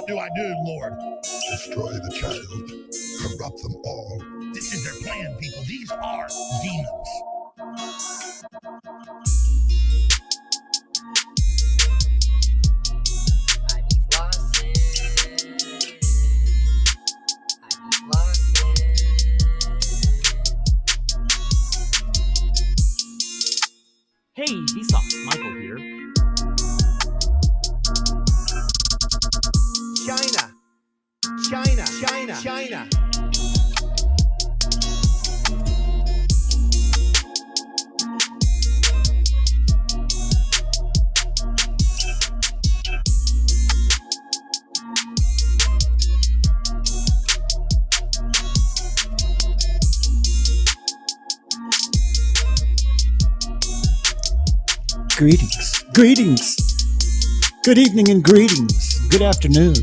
What do I do, Lord? Destroy the child. Corrupt them all. This is their plan, people. These are demons. Hey, Vsauce, Michael here. China. Greetings. Good evening and greetings. Good afternoon.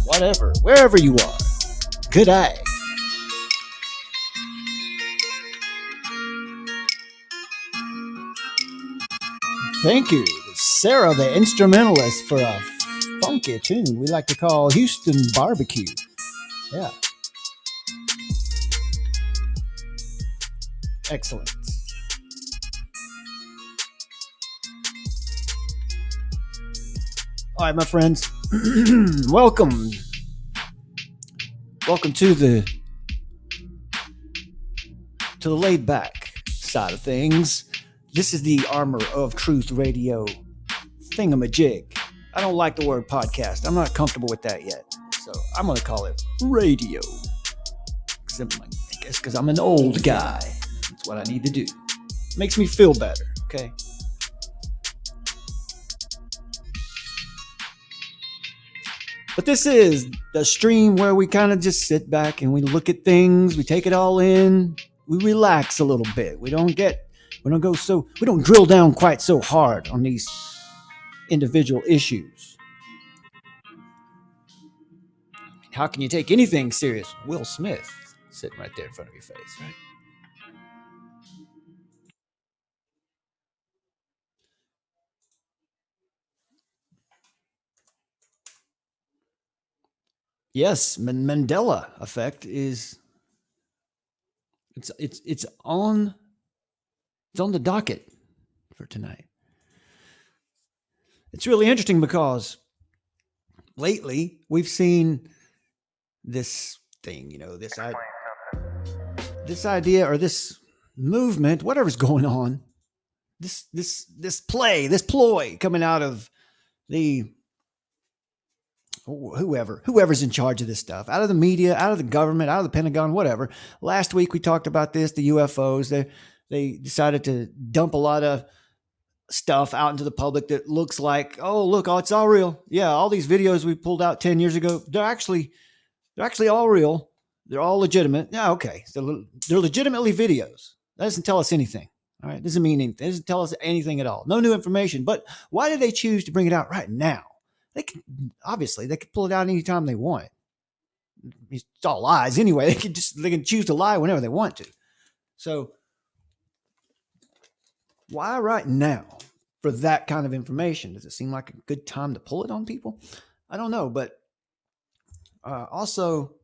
Whatever, wherever you are. Good day. Thank you, Sarah, the instrumentalist, for a funky tune we like to call Houston Barbecue. Yeah. Excellent. All right, my friends. Welcome to the laid back side of things. This is the Armor of Truth Radio thingamajig. I don't like the word podcast. I'm not comfortable with that yet, so I'm gonna call it radio. I guess because I'm an old guy. That's what I need to do. Makes me feel better. Okay. But this is the stream where we kind of just sit back and we look at things, we take it all in, we relax a little bit. We don't drill down quite so hard on these individual issues. How can you take anything serious? Will Smith sitting right there in front of your face, right? Yes, Mandela effect is it's on the docket for tonight. It's really interesting because lately we've seen this thing, this idea or this movement, whatever's going on, this ploy coming out of the whoever's in charge of this stuff, out of the media, out of the government, out of the Pentagon, whatever. Last week we talked about this, the UFOs. They decided to dump a lot of stuff out into the public that looks like, it's all real. Yeah, all these videos we pulled out 10 years ago, they're actually all real. They're all legitimate. Yeah, okay. So they're legitimately videos. That doesn't tell us anything. All right, doesn't mean anything. It doesn't tell us anything at all. No new information. But why did they choose to bring it out right now? They could pull it out anytime they want. It's all lies anyway. They can choose to lie whenever they want to. So why right now for that kind of information? Does it seem like a good time to pull it on people? I don't know, but also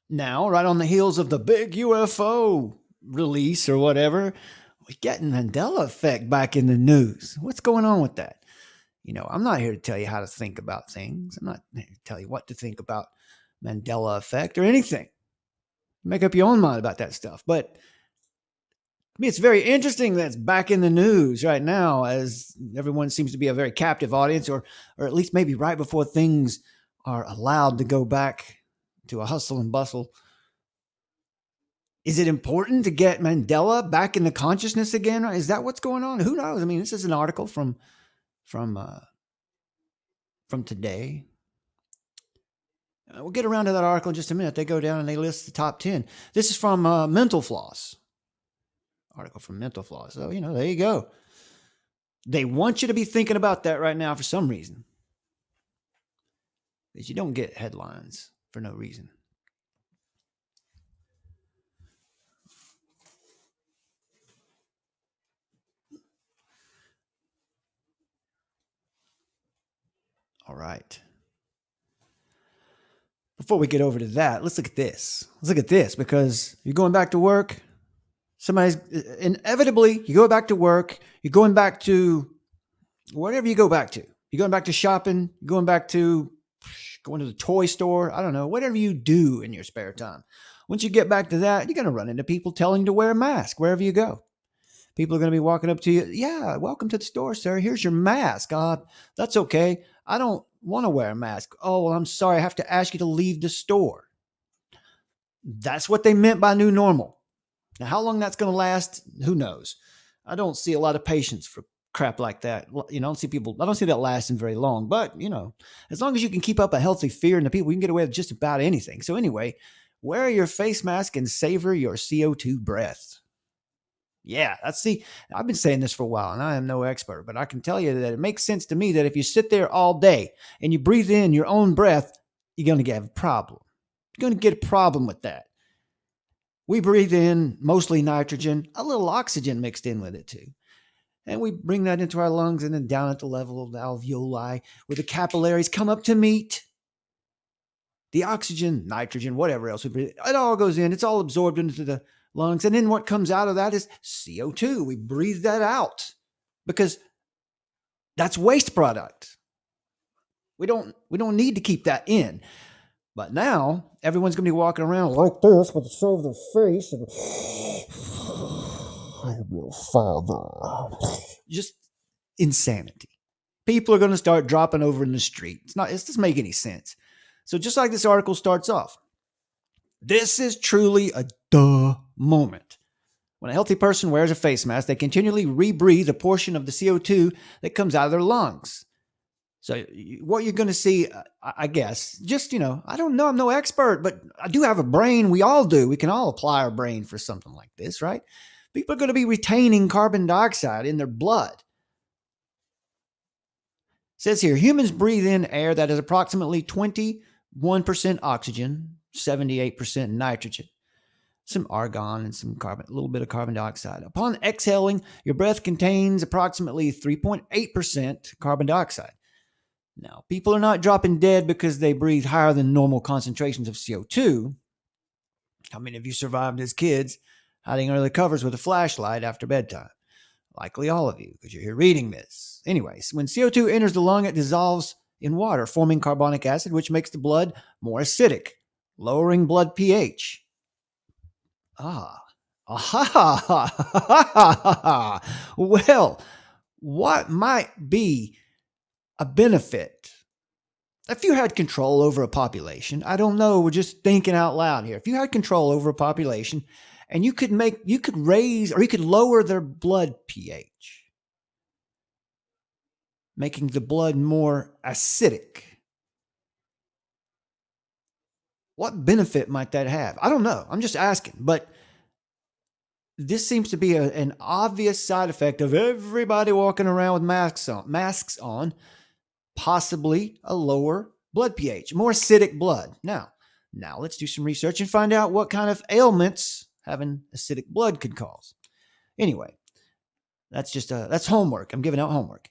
now, right on the heels of the big UFO release or whatever, we're getting Mandela effect back in the news. What's going on with that? I'm not here to tell you how to think about things. I'm not here to tell you what to think about Mandela effect or anything. Make up your own mind about that stuff. But to me, it's very interesting that it's back in the news right now, as everyone seems to be a very captive audience, or at least maybe right before things are allowed to go back to a hustle and bustle. Is it important to get Mandela back in the consciousness again? Is that what's going on? Who knows? I mean, this is an article from today. We'll get around to that article in just a minute. They go down and they list the top 10. This is from Mental Floss. Article from Mental Floss. So, there you go. They want you to be thinking about that right now for some reason. Because you don't get headlines for no reason. All right. Before we get over to that, let's look at this. Let's look at this because you're going back to work. Somebody's inevitably, you go back to work, you're going back to whatever you go back to. You're going back to shopping, you're going back to going to the toy store. I don't know, whatever you do in your spare time. Once you get back to that, you're going to run into people telling you to wear a mask wherever you go. People are going to be walking up to you. Yeah, welcome to the store, sir. Here's your mask. That's okay. I don't want to wear a mask. Oh, well, I'm sorry. I have to ask you to leave the store. That's what they meant by new normal. Now, how long that's going to last, who knows? I don't see a lot of patience for crap like that. I don't see that lasting very long. But, as long as you can keep up a healthy fear in the people, you can get away with just about anything. So anyway, wear your face mask and savor your CO2 breath. Yeah, I've been saying this for a while, and I am no expert, but I can tell you that it makes sense to me that if you sit there all day and you breathe in your own breath, you're going to have a problem. You're going to get a problem with that. We breathe in mostly nitrogen, a little oxygen mixed in with it too. And we bring that into our lungs and then down at the level of the alveoli where the capillaries come up to meet the oxygen, nitrogen, whatever else we breathe. It all goes in. It's all absorbed into the lungs. And then what comes out of that is CO2. We breathe that out because that's waste product. We don't need to keep that in. But now everyone's going to be walking around like this with a show of their face and I am your father. Just insanity. People are going to start dropping over in the street. It doesn't make any sense. So just like this article starts off, this is truly a duh moment. When a healthy person wears a face mask, they continually rebreathe a portion of the CO2 that comes out of their lungs. So what you're going to see, I guess, just, I don't know, I'm no expert, but I do have a brain. We all do. We can all apply our brain for something like this, right? People are going to be retaining carbon dioxide in their blood. It says here, humans breathe in air that is approximately 21% oxygen, 78% nitrogen, some argon and some carbon, a little bit of carbon dioxide. Upon exhaling, your breath contains approximately 3.8% carbon dioxide. Now, people are not dropping dead because they breathe higher than normal concentrations of CO2. How many of you survived as kids hiding under the covers with a flashlight after bedtime? Likely all of you, because you're here reading this. Anyways, when CO2 enters the lung, it dissolves in water, forming carbonic acid, which makes the blood more acidic, lowering blood pH. Well, what might be a benefit if you had control over a population? I don't know. We're just thinking out loud here. If you had control over a population and you could raise or you could lower their blood pH, making the blood more acidic, what benefit might that have? I don't know. I'm just asking, but this seems to be an obvious side effect of everybody walking around with masks on. Possibly a lower blood pH, more acidic blood. Now let's do some research and find out what kind of ailments having acidic blood could cause. Anyway, that's homework. I'm giving out homework.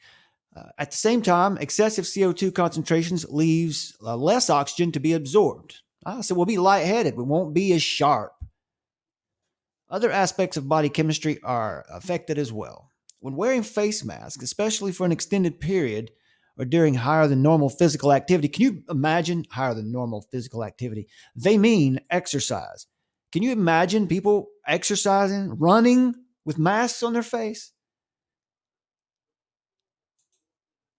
At the same time, excessive CO2 concentrations leaves less oxygen to be absorbed. So we'll be lightheaded. We won't be as sharp. Other aspects of body chemistry are affected as well. When wearing face masks, especially for an extended period, or during higher than normal physical activity. Can you imagine higher than normal physical activity? They mean exercise. Can you imagine people exercising, running with masks on their face?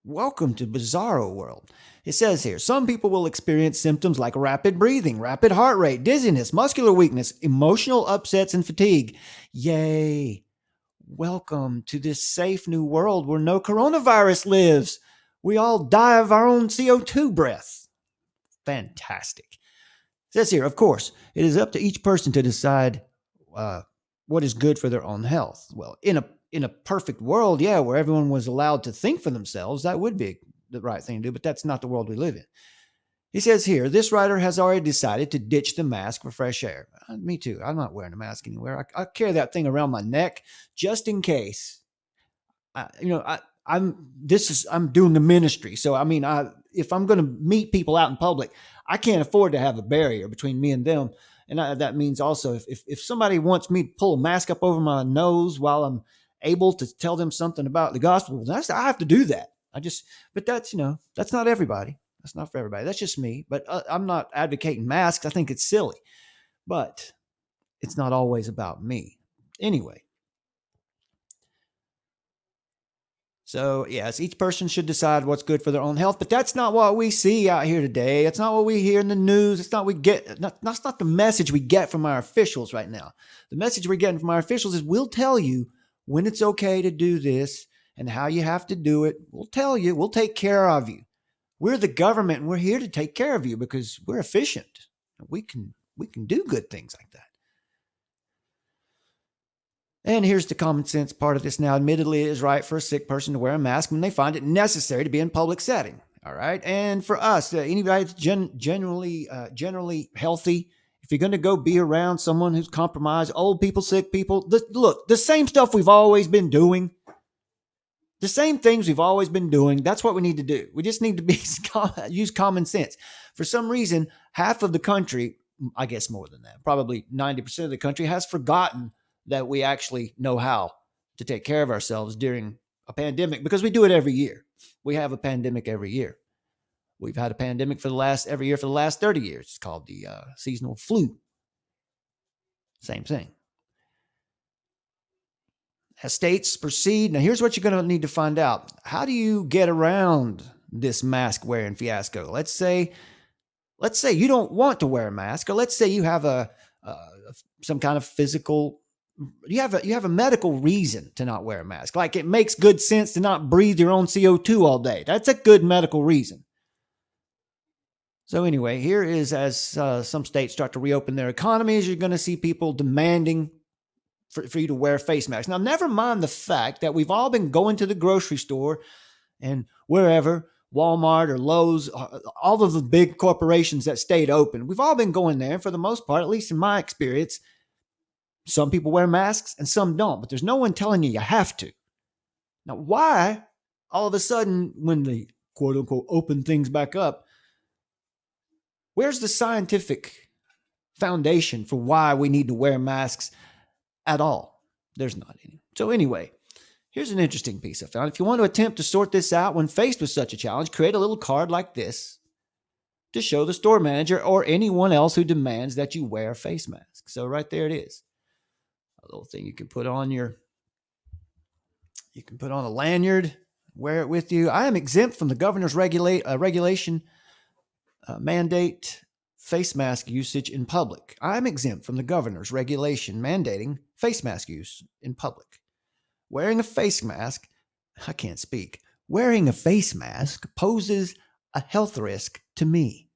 Welcome to Bizarro World. It says here, some people will experience symptoms like rapid breathing, rapid heart rate, dizziness, muscular weakness, emotional upsets, and fatigue. Yay. Welcome to this safe new world where no coronavirus lives. We all die of our own CO2 breath. Fantastic. It says here, of course, it is up to each person to decide what is good for their own health. Well, in a perfect world, where everyone was allowed to think for themselves, that would be the right thing to do, but that's not the world we live in. He says here, this writer has already decided to ditch the mask for fresh air. Me too. I'm not wearing a mask anywhere. I carry that thing around my neck just in case. I'm doing the ministry. So, if I'm going to meet people out in public, I can't afford to have a barrier between me and them. And that means also if somebody wants me to pull a mask up over my nose while I'm able to tell them something about the gospel, I have to do that. But that's, that's not everybody. That's not for everybody. That's just me. But I'm not advocating masks. I think it's silly, but it's not always about me. Anyway. So, yes, each person should decide what's good for their own health, but that's not what we see out here today. It's not what we hear in the news. It's not that's not the message we get from our officials right now. The message we're getting from our officials is we'll tell you when it's okay to do this and how you have to do it. We'll tell you, we'll take care of you. We're the government and we're here to take care of you because we're efficient. We can do good things like that. And here's the common sense part of this now. Admittedly, it is right for a sick person to wear a mask when they find it necessary to be in public setting. All right. And for us, anybody that's generally healthy, if you're going to go be around someone who's compromised, old people, sick people, look, the same stuff we've always been doing, the same things we've always been doing. That's what we need to do. We just need to use common sense. For some reason, half of the country, I guess more than that, probably 90% of the country has forgotten that we actually know how to take care of ourselves during a pandemic because we do it every year. We have a pandemic every year. We've had a pandemic every year for the last 30 years. It's called the seasonal flu. Same thing. As states proceed, now here's what you're going to need to find out. How do you get around this mask wearing fiasco? Let's say you don't want to wear a mask, or let's say you have some kind of physical. You have a medical reason to not wear a mask. Like it makes good sense to not breathe your own CO2 all day. That's a good medical reason. So anyway, here is as some states start to reopen their economies, you're going to see people demanding for you to wear face masks. Now, never mind the fact that we've all been going to the grocery store and wherever, Walmart or Lowe's, all of the big corporations that stayed open. We've all been going there. For the most part, at least in my experience, some people wear masks and some don't, but there's no one telling you have to. Now, why all of a sudden when they quote unquote open things back up, where's the scientific foundation for why we need to wear masks at all? There's not any. So anyway, here's an interesting piece I found. If you want to attempt to sort this out when faced with such a challenge, create a little card like this to show the store manager or anyone else who demands that you wear a face mask. So right there it is. A little thing you can put on a lanyard, wear it with you. I am exempt from the governor's regulation mandate face mask usage in public. I'm exempt from the governor's regulation mandating face mask use in public. Wearing a face mask, I can't speak. Wearing a face mask poses a health risk to me.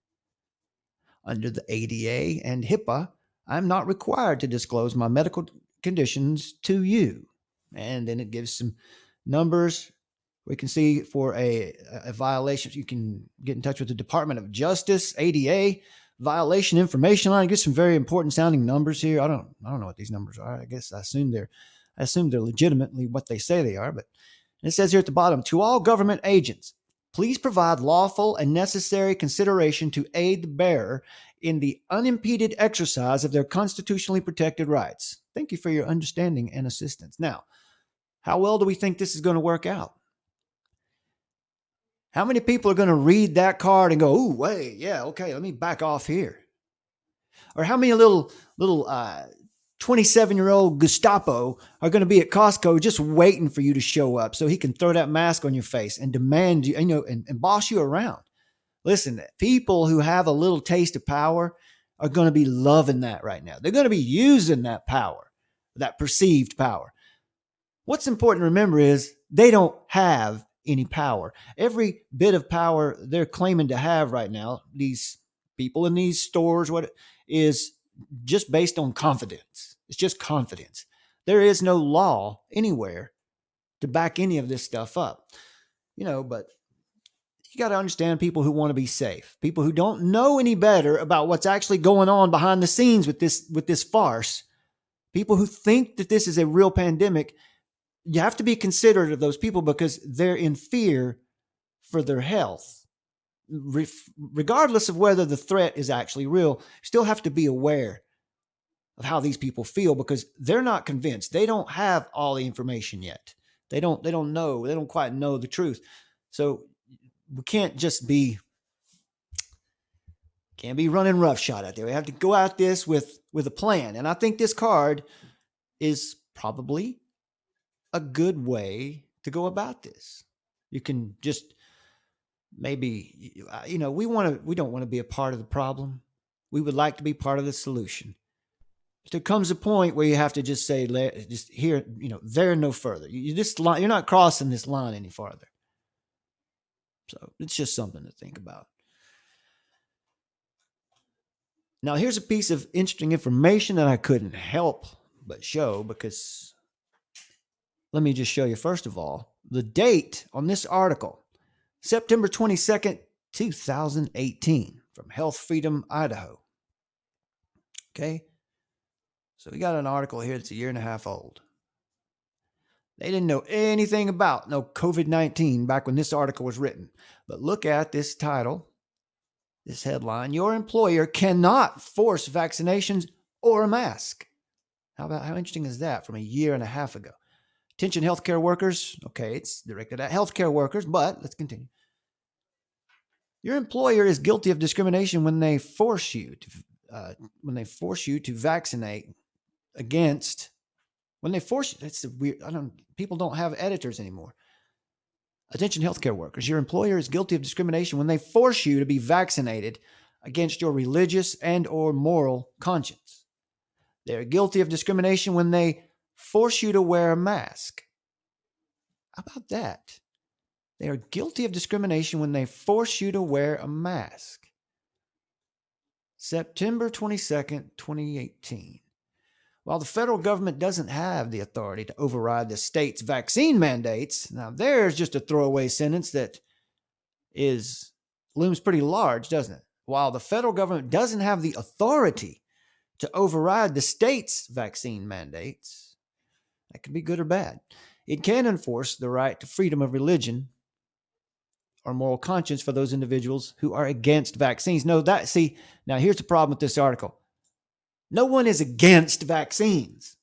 Under the ADA and HIPAA, I'm not required to disclose my medical conditions to you. And then it gives some numbers. We can see for a violation, you can get in touch with the Department of Justice, ADA, violation information line. Get some very important sounding numbers here. I don't know what these numbers are. I guess I assume they're legitimately what they say they are. But it says here at the bottom, to all government agents, please provide lawful and necessary consideration to aid the bearer in the unimpeded exercise of their constitutionally protected rights. Thank you for your understanding and assistance. Now, how well do we think this is going to work out? How many people are going to read that card and go, "Ooh, wait, yeah, okay, let me back off here"? Or how many little 27-year-old Gestapo are going to be at Costco just waiting for you to show up so he can throw that mask on your face and demand you, and boss you around? Listen, people who have a little taste of power are going to be loving that right now. They're going to be using that power, that perceived power. What's important to remember is they don't have any power. Every bit of power they're claiming to have right now, these people in these stores, what is just based on confidence. It's just confidence. There is no law anywhere to back any of this stuff up. But you got to understand people who want to be safe, people who don't know any better about what's actually going on behind the scenes with this farce, people who think that this is a real pandemic. You have to be considerate of those people because they're in fear for their health. regardless of whether the threat is actually real, still have to be aware of how these people feel because they're not convinced. They don't have all the information yet. They don't know. They don't quite know the truth. So we can't be running roughshod out there. We have to go at this with a plan. And I think this card is probably a good way to go about this. You can just maybe, we don't want to be a part of the problem. We would like to be part of the solution. But there comes a point where you have to just say, just here, there no further. You're not crossing this line any farther. So it's just something to think about. Now, here's a piece of interesting information that I couldn't help but show because let me just show you, first of all, the date on this article, September 22nd, 2018, from Health Freedom, Idaho. Okay. So we got an article here that's a year and a half old. They didn't know anything about COVID-19 back when this article was written. But look at this title. This headline: your employer cannot force vaccinations or a mask. How interesting is that from a year and a half ago? Attention healthcare workers. Okay, it's directed at healthcare workers, but let's continue. Your employer is guilty of discrimination when they force you to vaccinate against. When they force you, that's weird. People don't have editors anymore. Attention healthcare workers, your employer is guilty of discrimination when they force you to be vaccinated against your religious and or moral conscience. They are guilty of discrimination when they force you to wear a mask. How about that? They are guilty of discrimination when they force you to wear a mask. September 22nd, 2018. While the federal government doesn't have the authority to override the state's vaccine mandates, now there's just a throwaway sentence that looms pretty large, doesn't it? While the federal government doesn't have the authority to override the state's vaccine mandates, that can be good or bad. It can enforce the right to freedom of religion or moral conscience for those individuals who are against vaccines. Now here's the problem with this article. No one is against vaccines.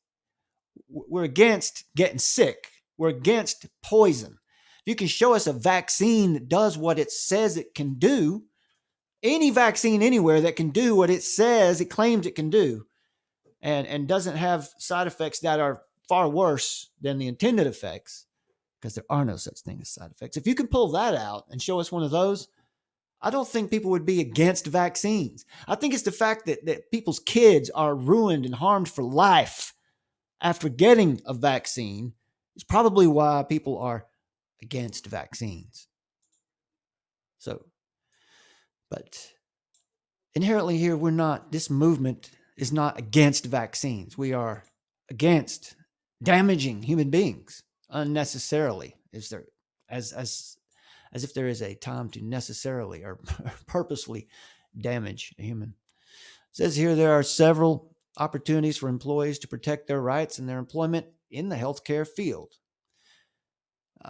We're against getting sick. We're against poison. If you can show us a vaccine that does what it says it can do, any vaccine anywhere that can do what it says it claims it can do, and doesn't have side effects that are far worse than the intended effects, because there are no such thing as side effects. If you can pull that out and show us one of those, I don't think people would be against vaccines. I think it's the fact that people's kids are ruined and harmed for life after getting a vaccine is probably why people are against vaccines. So, but inherently here, this movement is not against vaccines. We are against damaging human beings unnecessarily. As if there is a time to necessarily or purposefully damage a human. It says here there are several opportunities for employees to protect their rights in their employment in the healthcare field.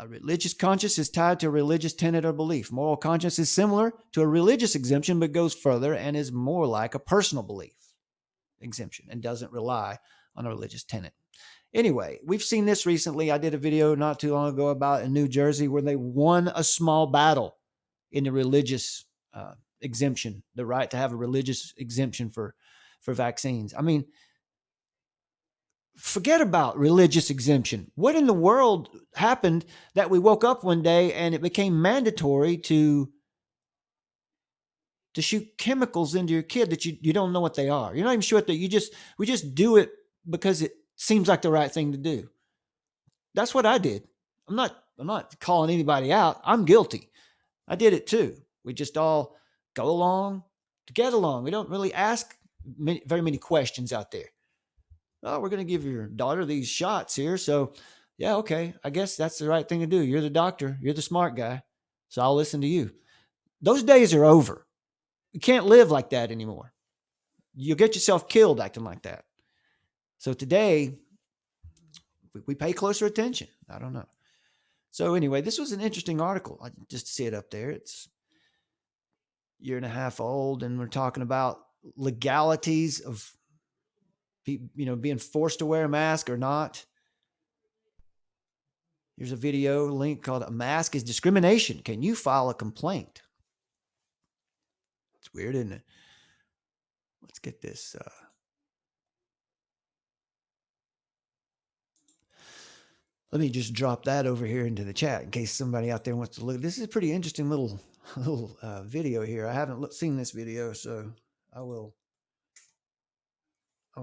Religious conscience is tied to a religious tenet or belief. Moral conscience is similar to a religious exemption, but goes further and is more like a personal belief exemption and doesn't rely on a religious tenet. Anyway, we've seen this recently. I did a video not too long ago about in New Jersey where they won a small battle in the religious exemption, the right to have a religious exemption for vaccines. I mean, forget about religious exemption. What in the world happened that we woke up one day and it became mandatory to shoot chemicals into your kid that you don't know what they are? You're not even sure that we just do it because it seems like the right thing to do. That's what I did. I'm not calling anybody out. I'm guilty. I did it too. We just all go along to get along. We don't really ask very many questions out there. Oh, we're going to give your daughter these shots here. So yeah, okay. I guess that's the right thing to do. You're the doctor. You're the smart guy. So I'll listen to you. Those days are over. You can't live like that anymore. You'll get yourself killed acting like that. So today, we pay closer attention. I don't know. So anyway, this was an interesting article. I just see it up there. It's year and a half old, and we're talking about legalities of being forced to wear a mask or not. Here's a video link called "A Mask is Discrimination. Can you file a complaint?" It's weird, isn't it? Let's get this. Let me just drop that over here into the chat in case somebody out there wants to look. This is a pretty interesting little video here. I haven't seen this video, so I'll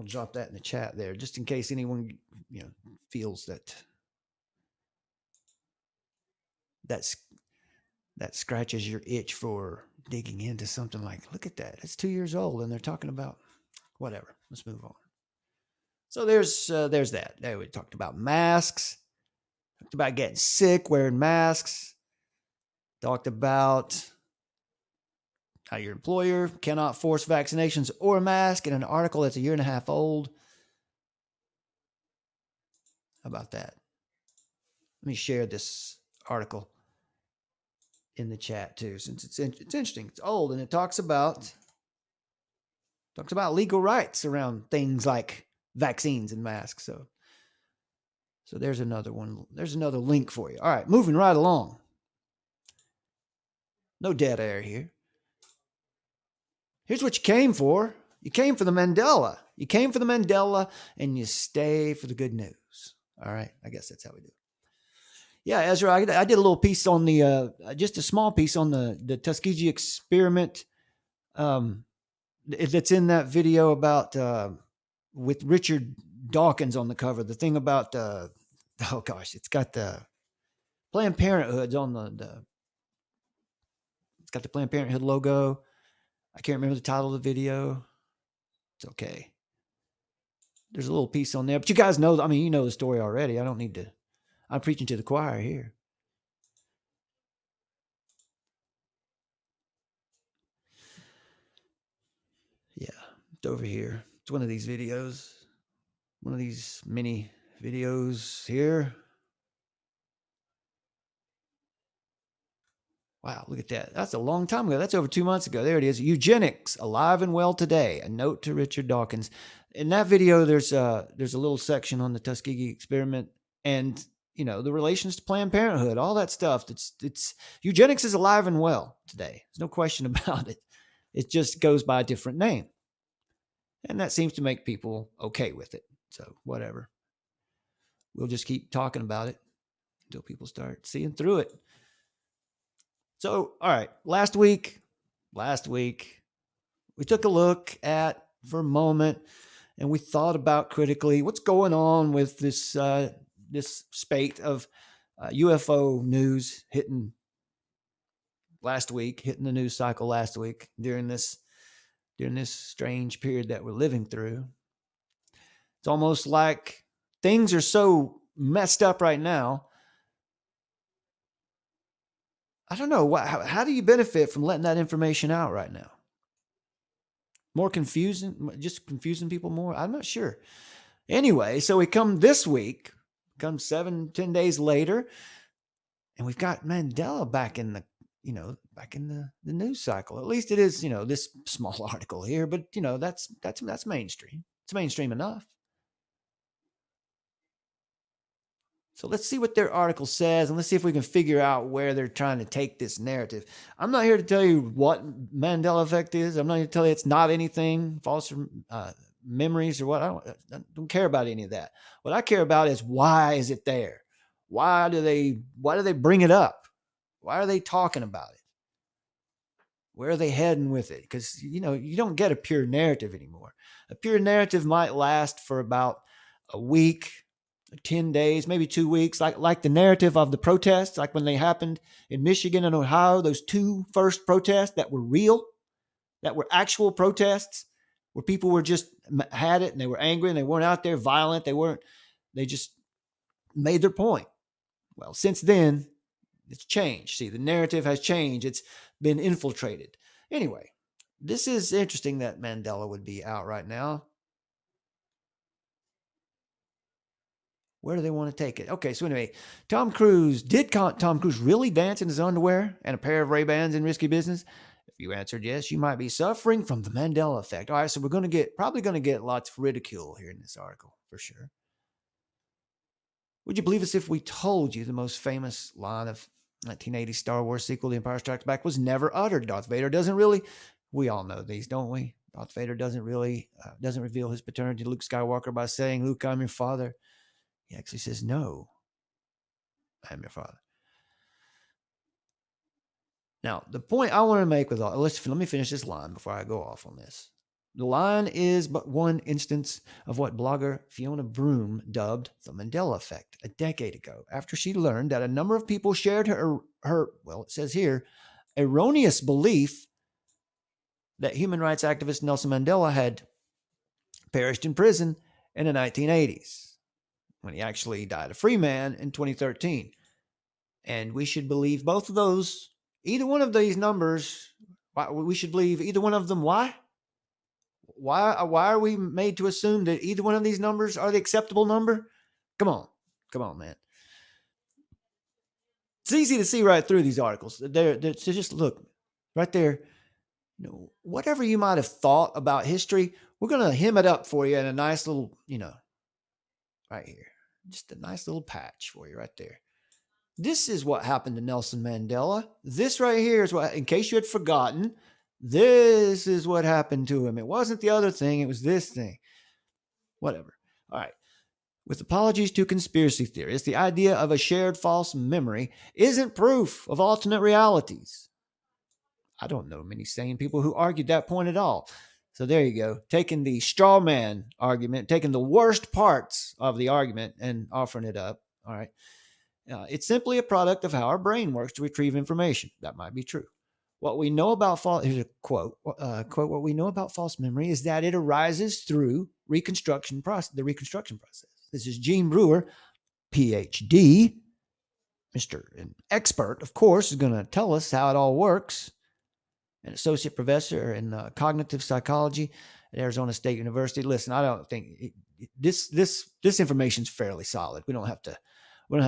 drop that in the chat there just in case anyone feels that scratches your itch for digging into something like, look at that. It's 2 years old and they're talking about whatever. Let's move on. So there's that. There we talked about masks. Talked about getting sick, wearing masks. Talked about how your employer cannot force vaccinations or a mask in an article that's a year and a half old. How about that? Let me share this article in the chat too, since it's interesting. It's old and it talks about legal rights around things like vaccines and masks. So there's another one. There's another link for you. All right, moving right along. No dead air here. Here's what you came for. You came for the Mandela. You came for the Mandela, and you stay for the good news. All right, I guess that's how we do it. Yeah, Ezra, I did a little piece on just a small piece on the Tuskegee experiment. That's in that video about with Richard Dawkins on the cover. The thing about it's got the Planned Parenthood on it's got the Planned Parenthood logo. I can't remember the title of the video. It's okay. There's a little piece on there, but you guys know. I mean, you know the story already. I don't need to. I'm preaching to the choir here. Yeah, it's over here. It's one of these videos. One of these mini videos here. Wow, look at that. That's a long time ago. That's over 2 months ago. There it is. Eugenics, alive and well today. A note to Richard Dawkins. In that video, there's a little section on the Tuskegee experiment and, the relations to Planned Parenthood, all that stuff. It's eugenics is alive and well today. There's no question about it. It just goes by a different name. And that seems to make people okay with it. So whatever. We'll just keep talking about it until people start seeing through it. So, all right, last week, we took a look at, for a moment, and we thought about critically what's going on with this spate of UFO news hitting the news cycle last week during this strange period that we're living through. It's almost like things are so messed up right now. I don't know. How do you benefit from letting that information out right now? More confusing, just confusing people more? I'm not sure. Anyway, so we come this week, 7-10 days later, and we've got Mandela back in the news cycle. At least it is, this small article here, but that's mainstream. It's mainstream enough. So let's see what their article says, and let's see if we can figure out where they're trying to take this narrative. I'm not here to tell you what Mandela effect is. I'm not here to tell you it's not anything, false memories or what. I don't care about any of that. What I care about is, why is it there? Why do they bring it up? Why are they talking about it? Where are they heading with it? Because, you don't get a pure narrative anymore. A pure narrative might last for about a week, 10 days, maybe 2 weeks, like the narrative of the protests, like when they happened in Michigan and Ohio, those two first protests that were real, that were actual protests, where people were just had it and they were angry and they weren't out there violent. They just made their point. Well, since then, it's changed. See, the narrative has changed. It's been infiltrated. Anyway, this is interesting that Mandela would be out right now. Where do they want to take it? Okay, so anyway, Tom Cruise really dance in his underwear and a pair of Ray-Bans in Risky Business? If you answered yes, you might be suffering from the Mandela effect. All right, so we're probably going to get lots of ridicule here in this article for sure. Would you believe us if we told you the most famous line of 1980 Star Wars sequel, The Empire Strikes Back, was never uttered? Darth Vader doesn't really. We all know these, don't we? Darth Vader doesn't reveal his paternity to Luke Skywalker by saying, "Luke, I'm your father." He actually says, "No, I'm your father." Now, the point I want to make with all, let me finish this line before I go off on this. The line is but one instance of what blogger Fiona Broom dubbed the Mandela effect a decade ago, after she learned that a number of people shared her well, it says here, erroneous belief that human rights activist Nelson Mandela had perished in prison in the 1980s, when he actually died a free man in 2013. And we should believe both of those. Either one of these numbers, we should believe either one of them. Why? Why are we made to assume that either one of these numbers are the acceptable number? Come on, man. It's easy to see right through these articles. They're just look right there. You know, whatever you might have thought about history, we're going to hem it up for you in a nice little, right here. Just a nice little patch for you right there. This is what happened to Nelson Mandela. This right here is what, in case you had forgotten, this is what happened to him. It wasn't the other thing. It was this thing. Whatever. All right. With apologies to conspiracy theorists, the idea of a shared false memory isn't proof of alternate realities. I don't know many sane people who argued that point at all. So there you go. Taking the straw man argument, taking the worst parts of the argument and offering it up. All right. It's simply a product of how our brain works to retrieve information. That might be true. What we know about here's a quote. What we know about false memory is that it arises through the reconstruction process. This is Gene Brewer, PhD, an expert, of course, is going to tell us how it all works. An associate professor in cognitive psychology at Arizona State University. Listen, I don't think this information is fairly solid. We don't have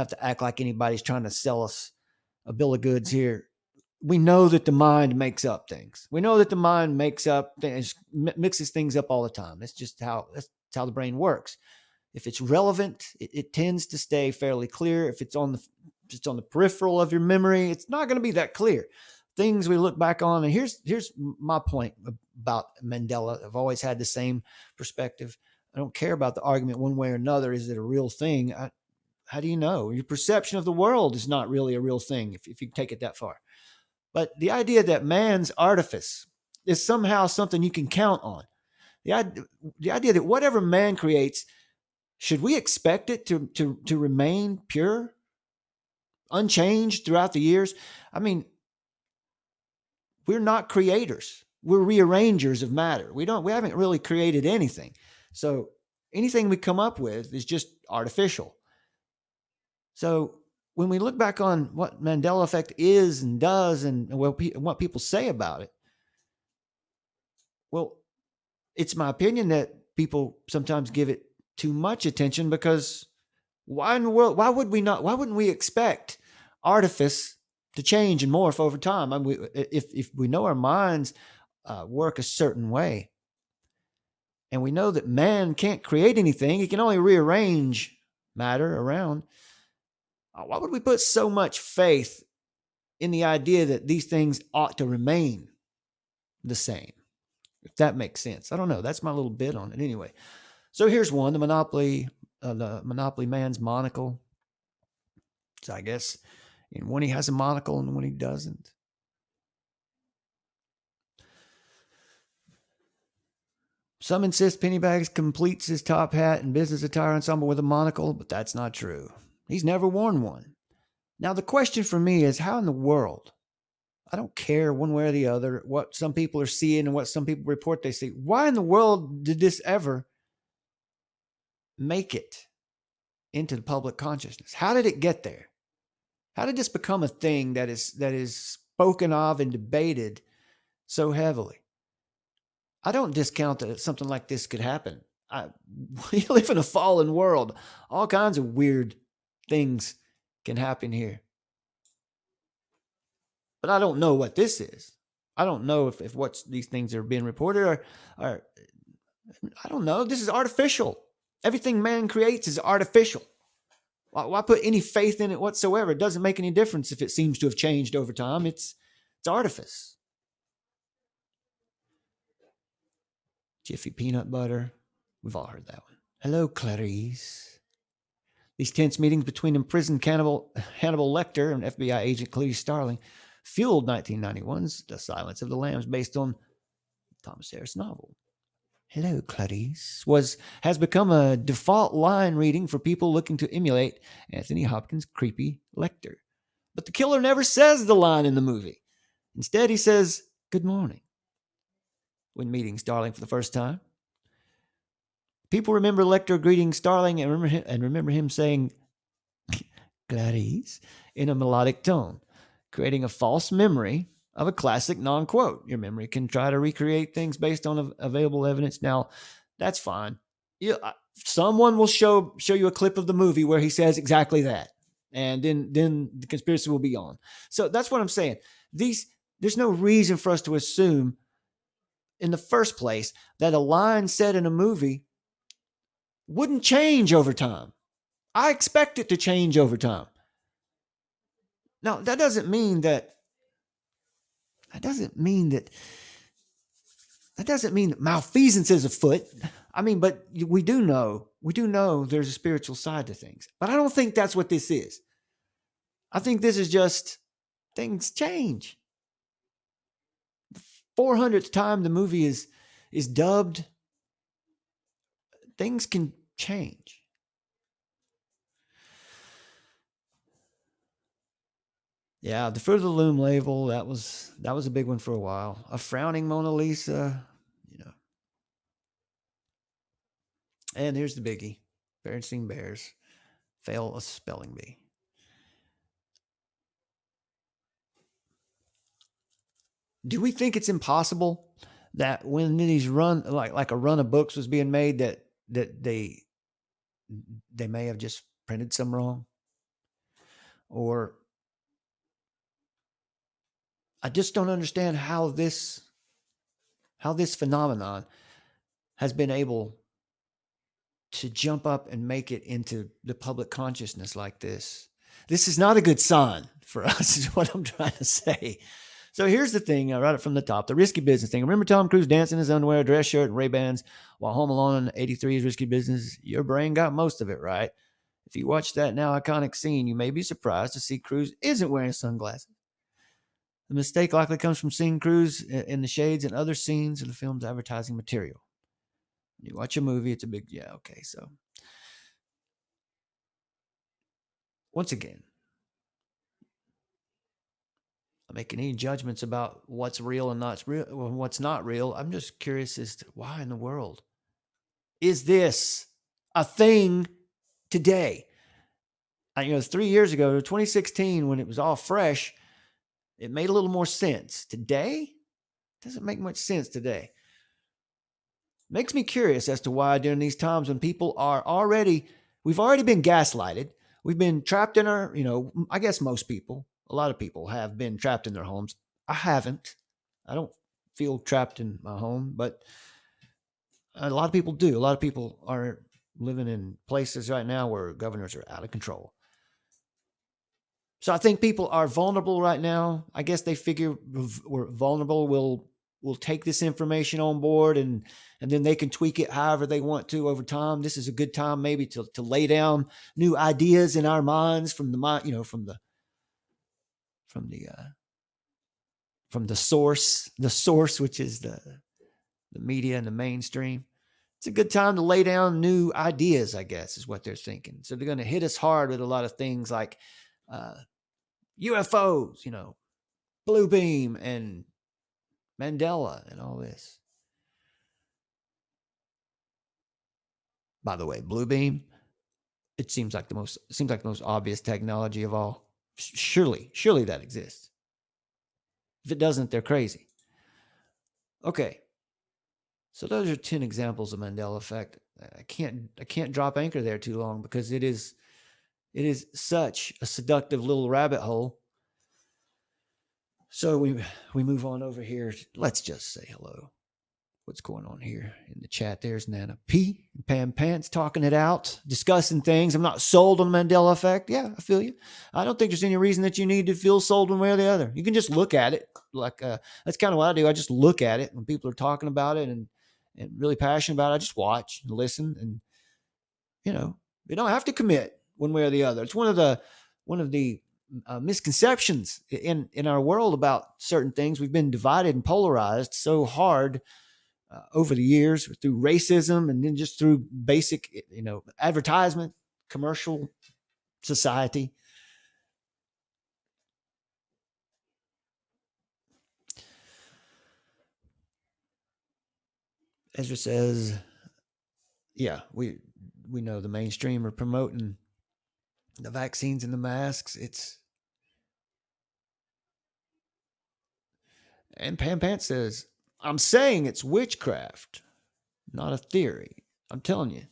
to act like anybody's trying to sell us a bill of goods here. We know that the mind makes up things. We know that the mind makes up things, mixes things up all the time. That's how the brain works. If it's relevant, it tends to stay fairly clear. If it's on the peripheral of your memory, it's not going to be that clear. Things we look back on, and here's my point about Mandela. I've always had the same perspective. I don't care about the argument one way or another. Is it a real thing? How do you know? Your perception of the world is not really a real thing if you take it that far. But the idea that man's artifice is somehow something you can count on, the idea that whatever man creates, should we expect it to remain pure, unchanged throughout the years? I mean, we're not creators. We're rearrangers of matter. We haven't really created anything. So anything we come up with is just artificial. So when we look back on what Mandela effect is and does and what people say about it, well, it's my opinion that people sometimes give it too much attention, because why in the world, why wouldn't we expect artifice to change and morph over time? I mean, if we know our minds work a certain way, and we know that man can't create anything, he can only rearrange matter around, why would we put so much faith in the idea that these things ought to remain the same? If that makes sense. I don't know. That's my little bit on it. Anyway, so here's one, the Monopoly man's monocle. So I guess when he has a monocle and when he doesn't. Some insist Pennybags completes his top hat and business attire ensemble with a monocle, but that's not true. He's never worn one. Now, the question for me is, how in the world, I don't care one way or the other, what some people are seeing and what some people report they see, why in the world did this ever make it into the public consciousness? How did it get there? How did this become a thing that is spoken of and debated so heavily? I don't discount that something like this could happen. We live in a fallen world. All kinds of weird things can happen here. But I don't know what this is. I don't know if what these things are being reported are I don't know. This is artificial. Everything man creates is artificial. Why put any faith in it whatsoever? It doesn't make any difference if it seems to have changed over time. It's artifice. Jiffy peanut butter. We've all heard that one. Hello, Clarice. These tense meetings between imprisoned Hannibal Lecter and FBI agent Clarice Starling fueled 1991's The Silence of the Lambs, based on Thomas Harris novel. Hello, Clarice has become a default line reading for people looking to emulate Anthony Hopkins' creepy Lecter. But the killer never says the line in the movie. Instead, he says, "Good morning," when meeting Starling for the first time. People remember Lecter greeting Starling and remember him saying, "Clarice," in a melodic tone, creating a false memory of a classic non-quote. Your memory can try to recreate things based on available evidence. Now, that's fine. Someone will show you a clip of the movie where he says exactly that, and then the conspiracy will be on. So that's what I'm saying. There's no reason for us to assume in the first place that a line said in a movie wouldn't change over time. I expect it to change over time. Now, that doesn't mean that malfeasance is afoot. I mean, but we do know there's a spiritual side to things. But I don't think that's what this is. I think this is just things change. The 400th time the movie is dubbed, things can change. Yeah, the Fruit of the Loom label, that was a big one for a while. A frowning Mona Lisa, And here's the biggie. Berenstain Bears fail a spelling bee. Do we think it's impossible that when these like a run of books was being made that they may have just printed some wrong? Or I just don't understand how this phenomenon has been able to jump up and make it into the public consciousness like this. This is not a good sign for us, is what I'm trying to say. So here's the thing. I write it from the top. The risky business thing. Remember Tom Cruise dancing in his underwear, dress shirt, and Ray-Bans while Home Alone in 83's Risky Business? Your brain got most of it right. If you watch that now iconic scene, you may be surprised to see Cruise isn't wearing sunglasses. The mistake likely comes from seeing Cruise in the shades and other scenes of the film's advertising material. When you watch a movie, it's a big, okay. So once again, I'm making any judgments about what's real and what's not real. I'm just curious as to why in the world is this a thing today? 3 years ago, 2016, when it was all fresh, it made a little more sense. Today, it doesn't make much sense today. Makes me curious as to why during these times when people we've already been gaslighted. We've been trapped in our, I guess most people, a lot of people have been trapped in their homes. I haven't. I don't feel trapped in my home, but a lot of people do. A lot of people are living in places right now where governors are out of control. So I think people are vulnerable right now. I guess they figure we're vulnerable. We'll take this information on board and then they can tweak it however they want to over time. This is a good time maybe to lay down new ideas in our minds from the source, which is the media and the mainstream. It's a good time to lay down new ideas, I guess, is what they're thinking. So they're going to hit us hard with a lot of things like UFOs, blue beam and Mandela and all this. By the way, blue beam, it seems like the most obvious technology of all. Surely that exists. If it doesn't, they're crazy. Okay. So those are 10 examples of Mandela effect. I can't drop anchor there too long because it is such a seductive little rabbit hole. So we move on over here. Let's just say hello. What's going on here in the chat? There's Nana P and Pam Pants talking it out, discussing things. I'm not sold on the Mandela effect. Yeah, I feel you. I don't think there's any reason that you need to feel sold one way or the other. You can just look at it. Like that's kind of what I do. I just look at it when people are talking about it and really passionate about it. I just watch and listen, and you don't have to commit one way or the other. It's one of the misconceptions in our world about certain things. We've been divided and polarized so hard over the years through racism and then just through basic, advertisement, commercial society. Ezra says, yeah, we know the mainstream are promoting the vaccines and the masks. And Pam Pants says, I'm saying it's witchcraft, not a theory. I'm telling you.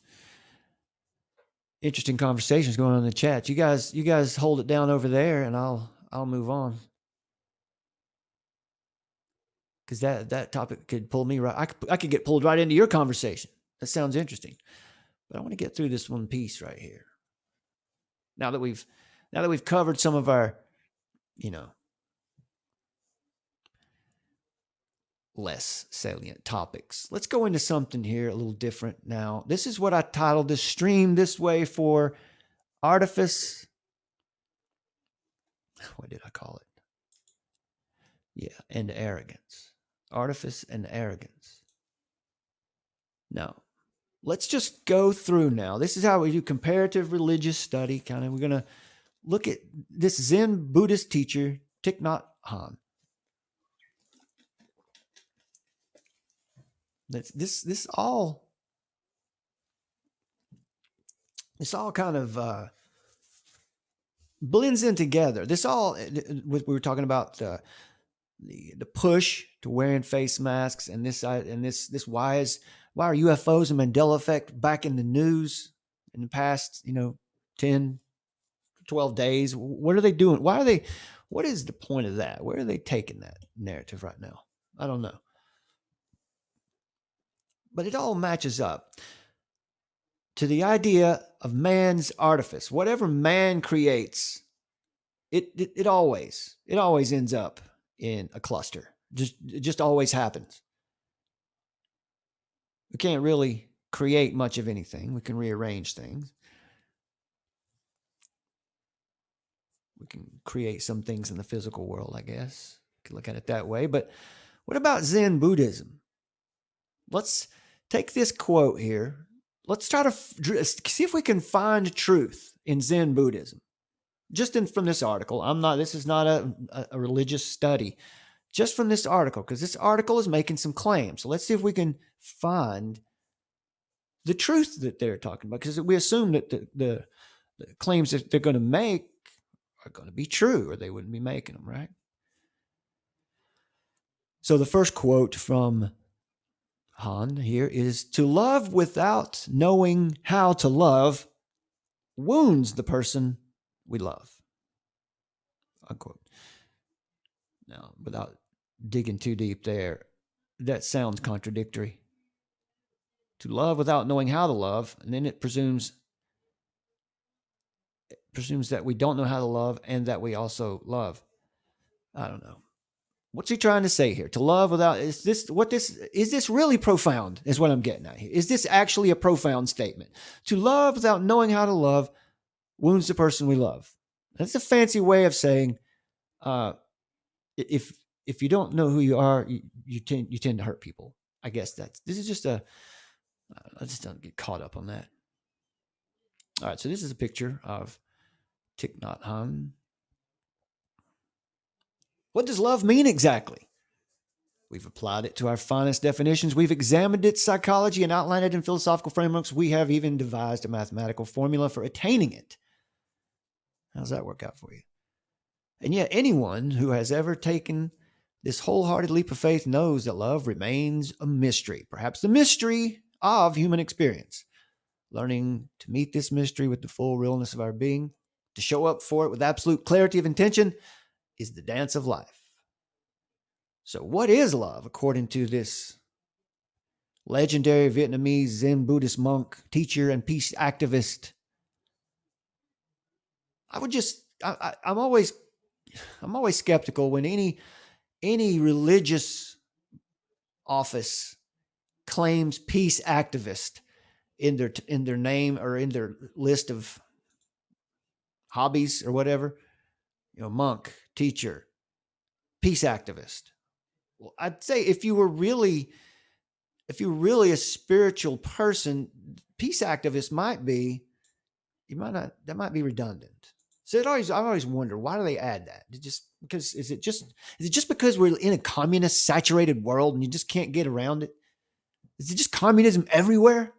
Interesting conversations going on in the chat. You guys hold it down over there, and I'll move on. Because that topic could pull me right. I could get pulled right into your conversation. That sounds interesting. But I want to get through this one piece right here. Now that we've covered some of our, less salient topics, let's go into something here a little different now. This is what I titled this stream this way for Artifice. What did I call it? Yeah, and Arrogance. Artifice and Arrogance. Now, let's just go through now. This is how we do comparative religious study. We're going to look at this Zen Buddhist teacher, Thich Nhat Hanh. This all kind of blends in together. This all, we were talking about the push to wearing face masks, and this why are UFOs and Mandela effect back in the news in the past 10, 12 days? What are they doing? What is the point of that? Where are they taking that narrative right now? I don't know. But it all matches up to the idea of man's artifice. Whatever man creates, it always ends up in a cluster. It just always happens. We can't really create much of anything. We can rearrange things. We can create some things in the physical world, I guess. You can look at it that way. But what about Zen Buddhism? Let's take this quote here. Let's try to see if we can find truth in Zen Buddhism. Just from this article. This is not a religious study. Just from this article, because this article is making some claims. So let's see if we can find the truth that they're talking about. Because we assume that the claims that they're going to make are going to be true, or they wouldn't be making them, right? So the first quote from Han here is, to love without knowing how to love wounds the person we love. Unquote. Now, without digging too deep there, that sounds contradictory. To love without knowing how to love, and then it presumes that we don't know how to love and that we also love. I don't know. What's he trying to say here? To love without, is this really profound is what I'm getting at here. Is this actually a profound statement? To love without knowing how to love wounds the person we love. That's a fancy way of saying, if you don't know who you are, you tend to hurt people. I guess I just don't get caught up on that. All right. So this is a picture of Thich Nhat Hanh. What does love mean exactly? We've applied it to our finest definitions. We've examined its psychology and outlined it in philosophical frameworks. We have even devised a mathematical formula for attaining it. How's that work out for you? And yet anyone who has ever taken this wholehearted leap of faith knows that love remains a mystery, perhaps the mystery of human experience. Learning to meet this mystery with the full realness of our being, to show up for it with absolute clarity of intention, is the dance of life. So, what is love according to this legendary Vietnamese Zen Buddhist monk, teacher, and peace activist? I'm always skeptical when any religious office claims peace activist in their name or in their list of hobbies or whatever. Monk, teacher, peace activist. Well, I'd say if you were really a spiritual person, peace activist might be, that might be redundant. So I've always wondered, why do they add that? Is it just because we're in a communist saturated world and you just can't get around it? Is it just communism everywhere?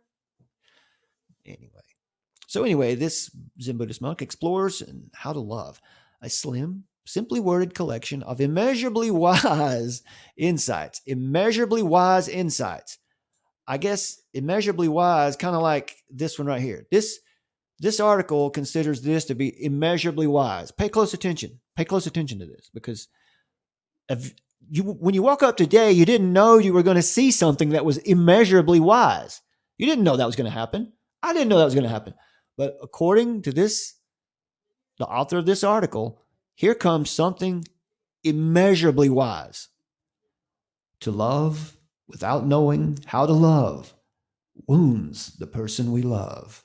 Anyway, this Zen Buddhist monk explores how to love, a slim, simply worded collection of immeasurably wise insights. I guess immeasurably wise, kind of like this one right here. This article considers this to be immeasurably wise. Pay close attention. Pay close attention to this, because when you woke up today, you didn't know you were going to see something that was immeasurably wise. You didn't know that was going to happen. I didn't know that was going to happen. But according to the author of this article, here comes something immeasurably wise. To love without knowing how to love wounds the person we love.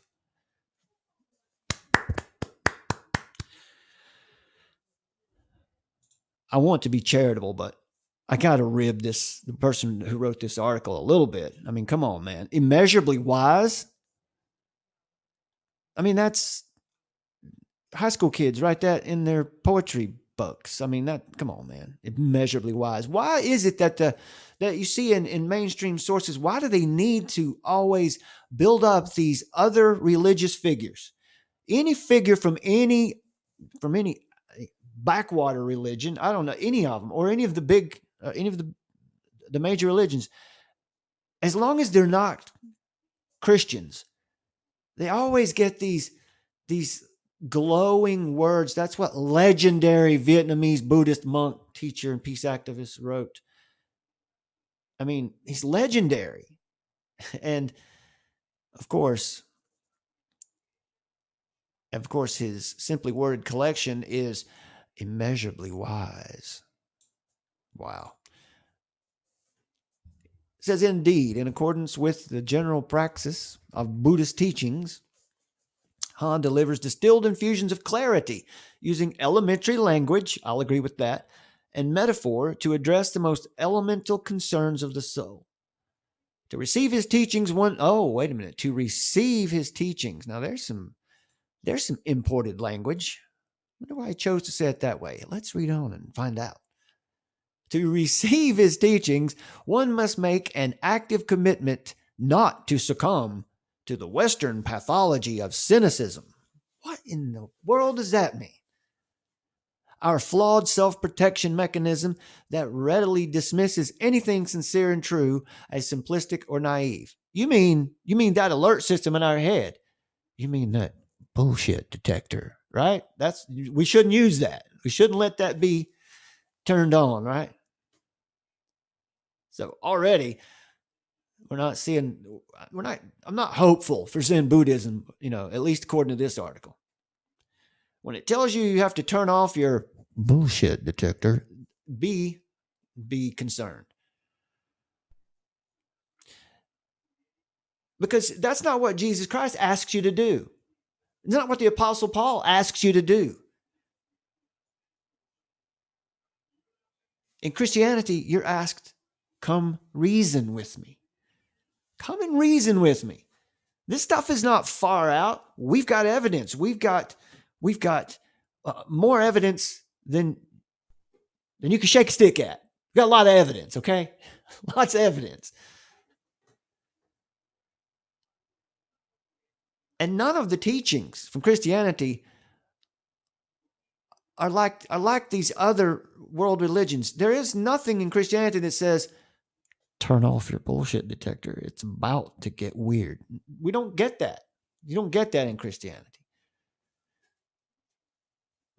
I want to be charitable, but I got to rib the person who wrote this article a little bit. I mean, come on, man. Immeasurably wise? I mean, that's high school kids write that in their poetry books. I mean, come on, man. Immeasurably wise. Why is it that you see in mainstream sources, why do they need to always build up these other religious figures? Any figure from any backwater religion, I don't know, any of them, or any of the major religions, as long as they're not Christians, they always get these glowing words. That's what legendary Vietnamese Buddhist monk, teacher, and peace activist wrote. I mean, he's legendary. And of course, his simply worded collection is immeasurably wise. Wow. It says, indeed, in accordance with the general praxis of Buddhist teachings, Han delivers distilled infusions of clarity using elementary language, I'll agree with that, and metaphor to address the most elemental concerns of the soul. To receive his teachings, to receive his teachings. Now there's some imported language. I wonder why I chose to say it that way. Let's read on and find out. To receive his teachings, one must make an active commitment not to succumb to the Western pathology of cynicism. What in the world does that mean? Our flawed self-protection mechanism that readily dismisses anything sincere and true as simplistic or naive. You mean that alert system in our head? You mean that bullshit detector, right? We shouldn't use that. We shouldn't let that be turned on, right? So already I'm not hopeful for Zen Buddhism, at least according to this article. When it tells you have to turn off your bullshit detector, be concerned. Because that's not what Jesus Christ asks you to do. It's not what the Apostle Paul asks you to do. In Christianity, you're asked, come reason with me. Come and reason with me. This stuff is not far out. We've got evidence. We've got more evidence than you can shake a stick at. We've got a lot of evidence, okay? Lots of evidence. And none of the teachings from Christianity are like these other world religions. There is nothing in Christianity that says, turn off your bullshit detector. It's about to get weird. We don't get that. You don't get that in Christianity.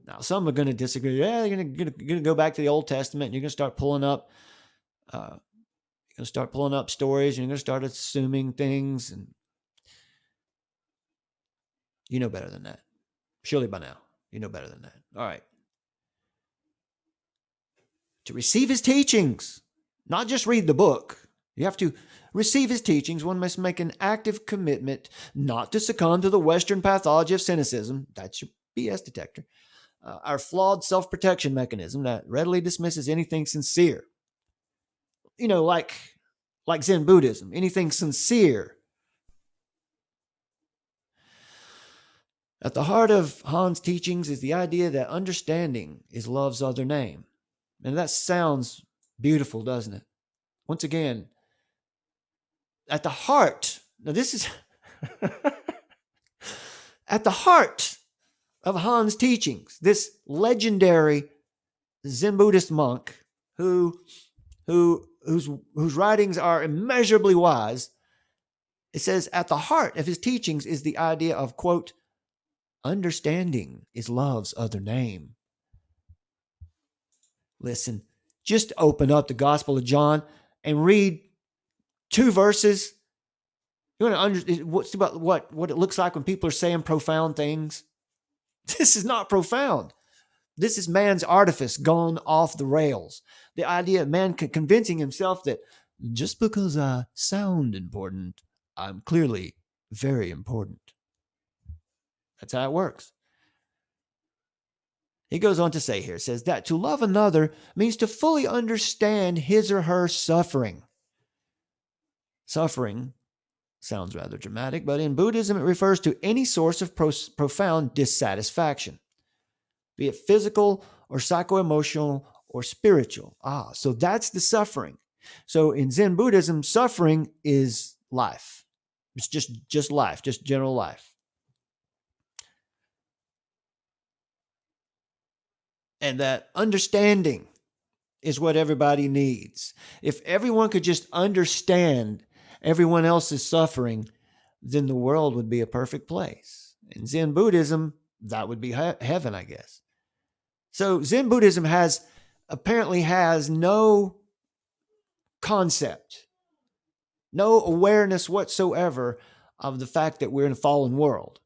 Now, some are going to disagree. Yeah, you're going to go back to the Old Testament, and you're going to start pulling up. You're going to start pulling up stories, and you're going to start assuming things, and you know better than that. Surely by now, you know better than that. All right. To receive his teachings, not just read the book. You have to receive his teachings. One must make an active commitment not to succumb to the Western pathology of cynicism. That's your BS detector. Our flawed self-protection mechanism that readily dismisses anything sincere. You know, like Zen Buddhism, anything sincere. At the heart of Han's teachings is the idea that understanding is love's other name. And that sounds beautiful, doesn't it? Once again, at the heart, now this is at the heart of Han's teachings, this legendary Zen Buddhist monk whose writings are immeasurably wise, it says at the heart of his teachings is the idea of, quote, understanding is love's other name. Listen, just open up the Gospel of John and read 2 verses. You want to understand what's about what it looks like when people are saying profound things? This is not profound. This is man's artifice gone off the rails. The idea of man convincing himself that just because I sound important, I'm clearly very important. That's how it works. He goes on to say here, says that to love another means to fully understand his or her suffering. Suffering sounds rather dramatic, but in Buddhism, it refers to any source of profound dissatisfaction, be it physical or psycho-emotional or spiritual. So that's the suffering. So in Zen Buddhism, suffering is life. It's just life, just general life. And that understanding is what everybody needs. If everyone could just understand everyone else's suffering, then the world would be a perfect place. In Zen Buddhism, that would be heaven, I guess. So Zen Buddhism apparently has no concept, no awareness whatsoever of the fact that we're in a fallen world,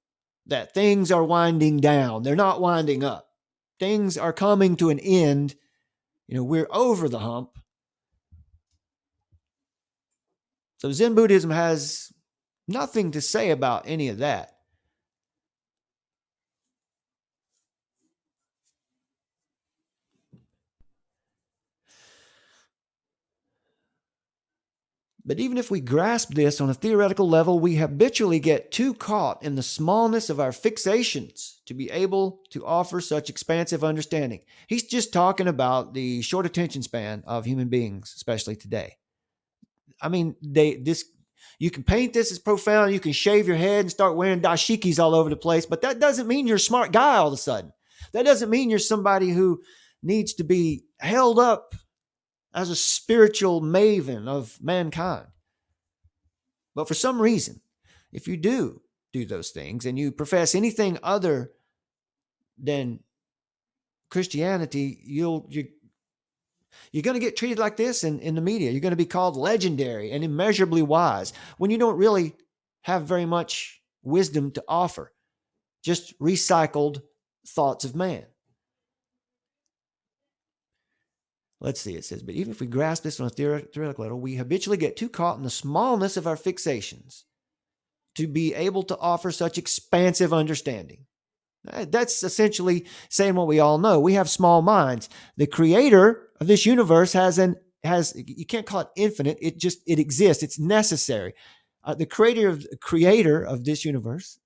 that things are winding down. They're not winding up. Things are coming to an end. You know, we're over the hump. So Zen Buddhism has nothing to say about any of that. But even if we grasp this on a theoretical level, we habitually get too caught in the smallness of our fixations to be able to offer such expansive understanding. He's just talking about the short attention span of human beings, especially today. I mean, you can paint this as profound. You can shave your head and start wearing dashikis all over the place, but that doesn't mean you're a smart guy all of a sudden. That doesn't mean you're somebody who needs to be held up as a spiritual maven of mankind. But for some reason, if you do those things and you profess anything other than Christianity, you're going to get treated like this in the media. You're going to be called legendary and immeasurably wise when you don't really have very much wisdom to offer. Just recycled thoughts of man. Let's see, it says, but even if we grasp this on a theoretical level, we habitually get too caught in the smallness of our fixations to be able to offer such expansive understanding. That's essentially saying what we all know. We have small minds. The creator of this universe has you can't call it infinite. It exists. It's necessary. The creator of this universe,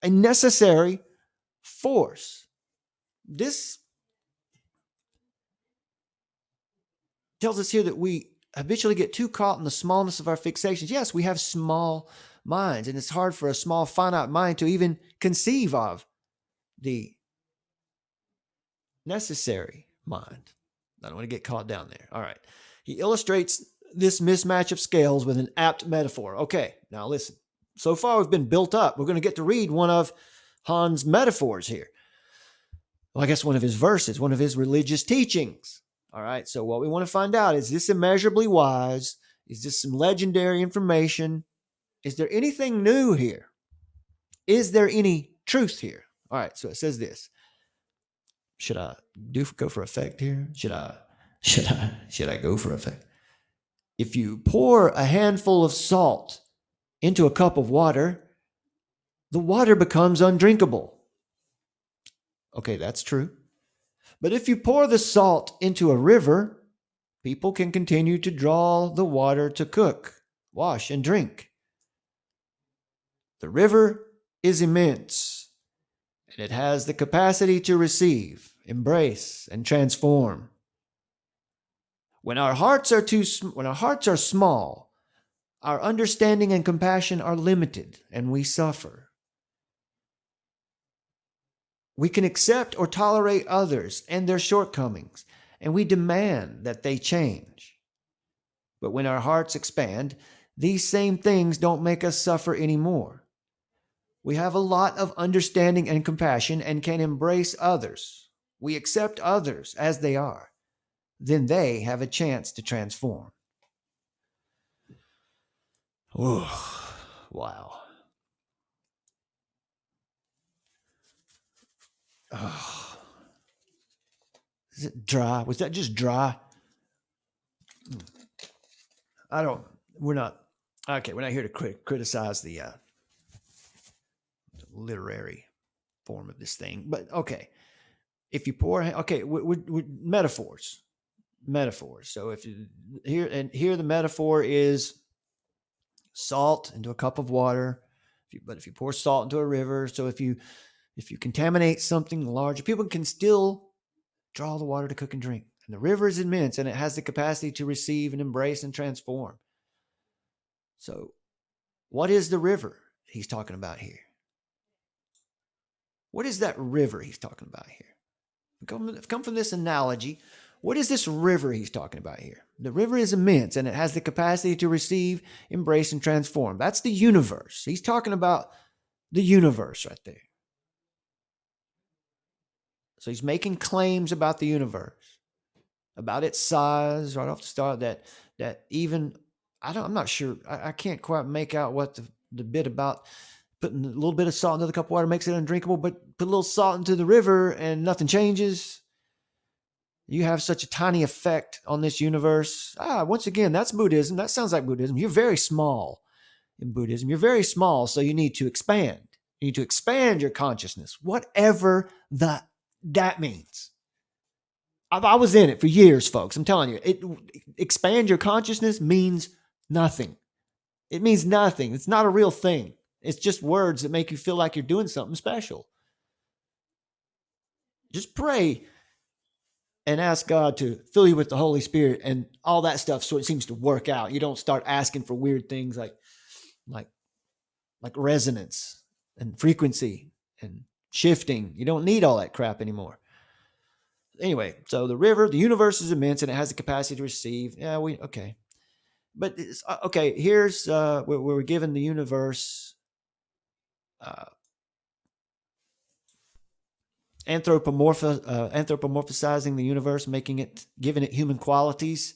a necessary force. This tells us here that we habitually get too caught in the smallness of our fixations. Yes, we have small minds, and it's hard for a small, finite mind to even conceive of the necessary mind. I don't want to get caught down there. All right. He illustrates this mismatch of scales with an apt metaphor. Okay, now listen. So far, we've been built up. We're going to get to read one of Han's metaphors here. Well, I guess one of his verses, one of his religious teachings. All right. So what we want to find out, is this immeasurably wise? Is this some legendary information? Is there anything new here? Is there any truth here? All right. So it says this. Should I go for effect here? Should I go for effect? If you pour a handful of salt into a cup of water, the water becomes undrinkable. Okay, that's true. But if you pour the salt into a river, people can continue to draw the water to cook, wash, and drink. The river is immense, and it has the capacity to receive, embrace, and transform. When our hearts are small, our understanding and compassion are limited, and we suffer. We can accept or tolerate others and their shortcomings, and we demand that they change. But when our hearts expand, these same things don't make us suffer anymore. We have a lot of understanding and compassion and can embrace others. We accept others as they are. Then they have a chance to transform. Oh, wow. Oh. Is it dry? Was that just dry? We're not here to criticize the literary form of this thing. But okay, if you pour, we're metaphors. So if you here the metaphor is salt into a cup of water. But if you pour salt into a river, so if you contaminate something large, people can still draw the water to cook and drink. And the river is immense, and it has the capacity to receive and embrace and transform. So what is the river he's talking about here? What is that river he's talking about here? Come from this analogy. What is this river he's talking about here? The river is immense, and it has the capacity to receive, embrace, and transform. That's the universe. He's talking about the universe right there. So he's making claims about the universe, about its size right off the start, that even, I'm not sure, I can't quite make out what the bit about putting a little bit of salt into the cup of water makes it undrinkable, but put a little salt into the river and nothing changes. You have such a tiny effect on this universe. Once again, that's Buddhism. That sounds like Buddhism. You're very small in Buddhism. You're very small, so you need to expand. You need to expand your consciousness, whatever that means. I was in it for years, folks. I'm telling you, expand your consciousness means nothing. It means nothing. It's not a real thing. It's just words that make you feel like you're doing something special. Just pray and ask God to fill you with the Holy Spirit and all that stuff, so it seems to work out. You don't start asking for weird things like resonance and frequency and shifting. You don't need all that crap anymore. Anyway, so the universe is immense, and it has the capacity to receive. Okay. But here's where we're given the universe anthropomorphizing the universe, giving it human qualities.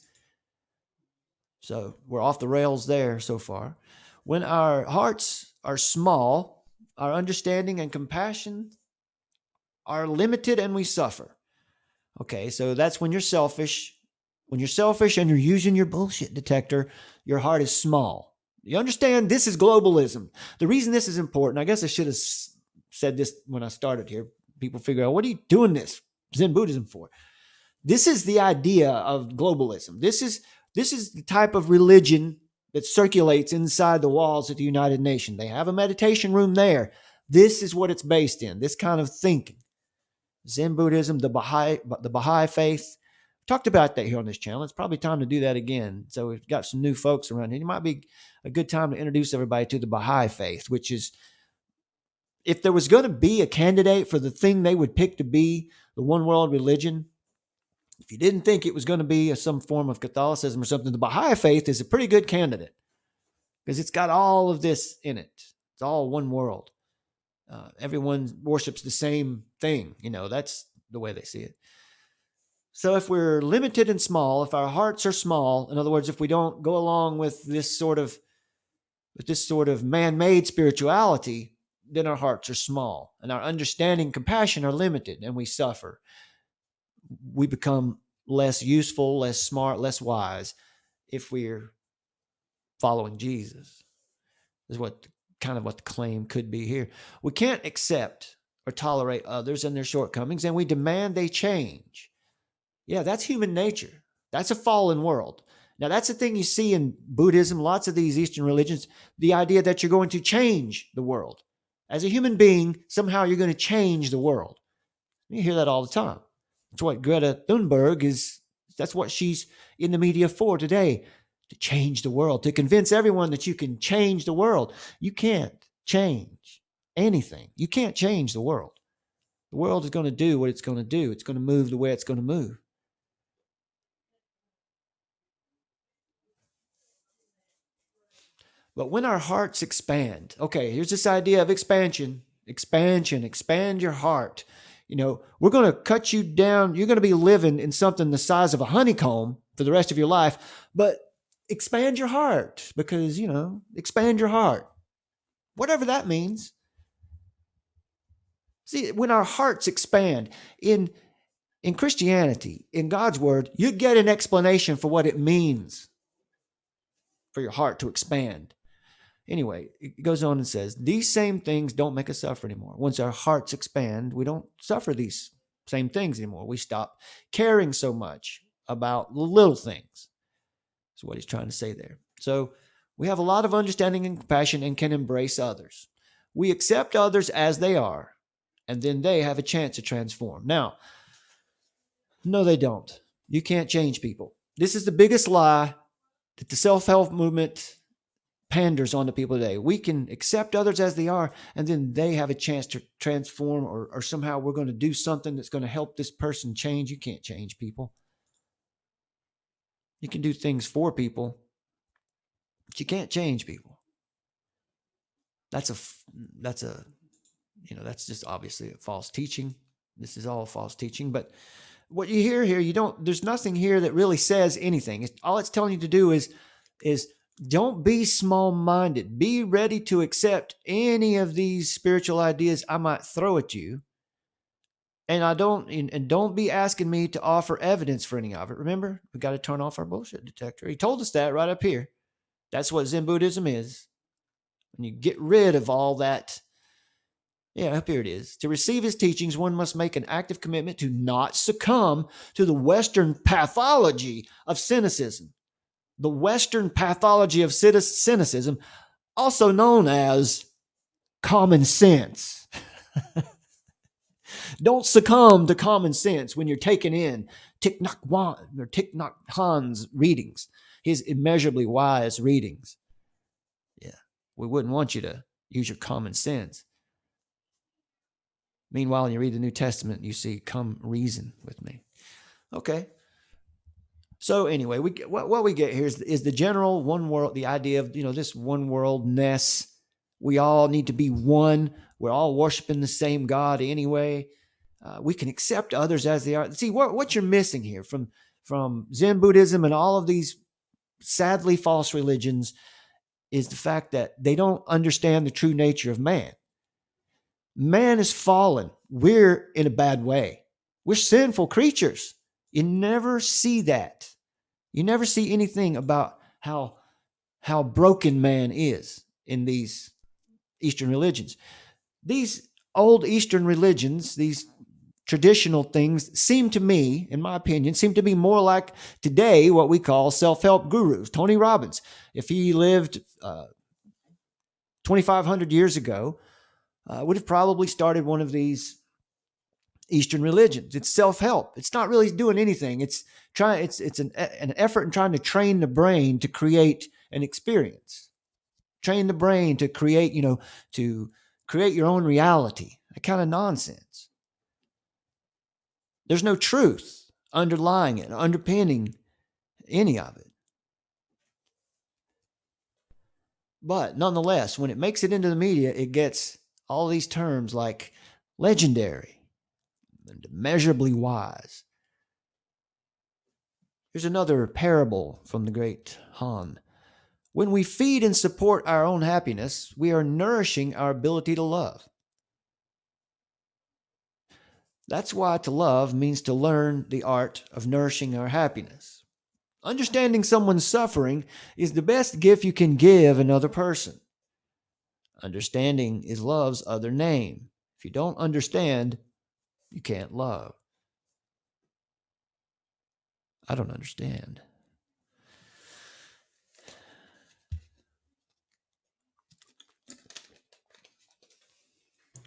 So we're off the rails there so far. When our hearts are small, our understanding and compassion are limited, and we suffer. Okay, so that's when you're selfish. When you're selfish and you're using your bullshit detector, your heart is small. You understand? This is globalism. The reason this is important, I guess I should have said this when I started here. People figure out, what are you doing this Zen Buddhism for? This is the idea of globalism. This is the type of religion that circulates inside the walls of the United Nations. They have a meditation room there. This is what it's based in, this kind of thinking. Zen Buddhism, the Baha'i faith. Talked about that here on this channel. It's probably time to do that again. So we've got some new folks around here. It might be a good time to introduce everybody to the Baha'i faith, which is, if there was going to be a candidate for the thing they would pick to be the one world religion, if you didn't think it was going to be some form of Catholicism or something, the Baha'i faith is a pretty good candidate because it's got all of this in it. It's all one world. Everyone worships the same thing. That's the way they see it. So if we're limited and small, if our hearts are small, in other words, if we don't go along with this sort of man-made spirituality, then our hearts are small, and our understanding, compassion are limited, and we suffer. We become less useful, less smart, less wise if we're following Jesus. Is what the claim could be here. We can't accept or tolerate others and their shortcomings, and we demand they change. Yeah, that's human nature. That's a fallen world. Now, that's the thing you see in Buddhism, lots of these Eastern religions, the idea that you're going to change the world. As a human being, somehow you're going to change the world. You hear that all the time. That's what Greta Thunberg is, that's what she's in the media for today, to change the world, to convince everyone that you can change the world. You can't change anything. You can't change the world. The world is going to do what it's going to do. It's going to move the way it's going to move. But when our hearts expand, okay, here's this idea of expansion, expand your heart. We're going to cut you down. You're going to be living in something the size of a honeycomb for the rest of your life, but expand your heart because, expand your heart, whatever that means. See, when our hearts expand in Christianity, in God's word, you get an explanation for what it means for your heart to expand. Anyway, it goes on and says, these same things don't make us suffer anymore. Once our hearts expand, we don't suffer these same things anymore. We stop caring so much about the little things. That's what he's trying to say there. So we have a lot of understanding and compassion and can embrace others. We accept others as they are, and then they have a chance to transform. Now, no, they don't. You can't change people. This is the biggest lie that the self-help movement panders on to people today. We can accept others as they are, and then they have a chance to transform, or somehow we're going to do something that's going to help this person change. You can't change people. You can do things for people, but you can't change people. That's just obviously a false teaching. This is all false teaching, but what you hear here, there's nothing here that really says anything. All it's telling you to do is don't be small-minded. Be ready to accept any of these spiritual ideas I might throw at you. And don't be asking me to offer evidence for any of it. Remember, we got to turn off our bullshit detector. He told us that right up here. That's what Zen Buddhism is. When you get rid of all that, up here it is. To receive his teachings, one must make an active commitment to not succumb to the Western pathology of cynicism. The Western pathology of cynicism, also known as common sense. Don't succumb to common sense when you're taking in Thich Nhat Hanh's readings, his immeasurably wise readings. Yeah, we wouldn't want you to use your common sense. Meanwhile, when you read the New Testament, you see, come reason with me. Okay. So anyway, what we get here is the general one world, the idea of, this one worldness. We all need to be one. We're all worshiping the same God anyway. We can accept others as they are. See, what you're missing here from Zen Buddhism and all of these sadly false religions is the fact that they don't understand the true nature of man. Man is fallen. We're in a bad way. We're sinful creatures. You never see that. You never see anything about how broken man is in these Eastern religions. These old Eastern religions, these traditional things seem to me, in my opinion, to be more like today what we call self-help gurus. Tony Robbins, if he lived 2,500 years ago, would have probably started one of these Eastern religions. It's self-help. It's not really doing anything. It's an effort in trying to train the brain to create an experience. Train the brain to create, to create your own reality. That kind of nonsense. There's no truth underlying it, underpinning any of it. But nonetheless, when it makes it into the media, it gets all these terms like legendary, and immeasurably wise. Here's another parable from the great Han. When we feed and support our own happiness, we are nourishing our ability to love. That's why to love means to learn the art of nourishing our happiness. Understanding someone's suffering is the best gift you can give another person. Understanding is love's other name. If you don't understand, you can't love. I don't understand.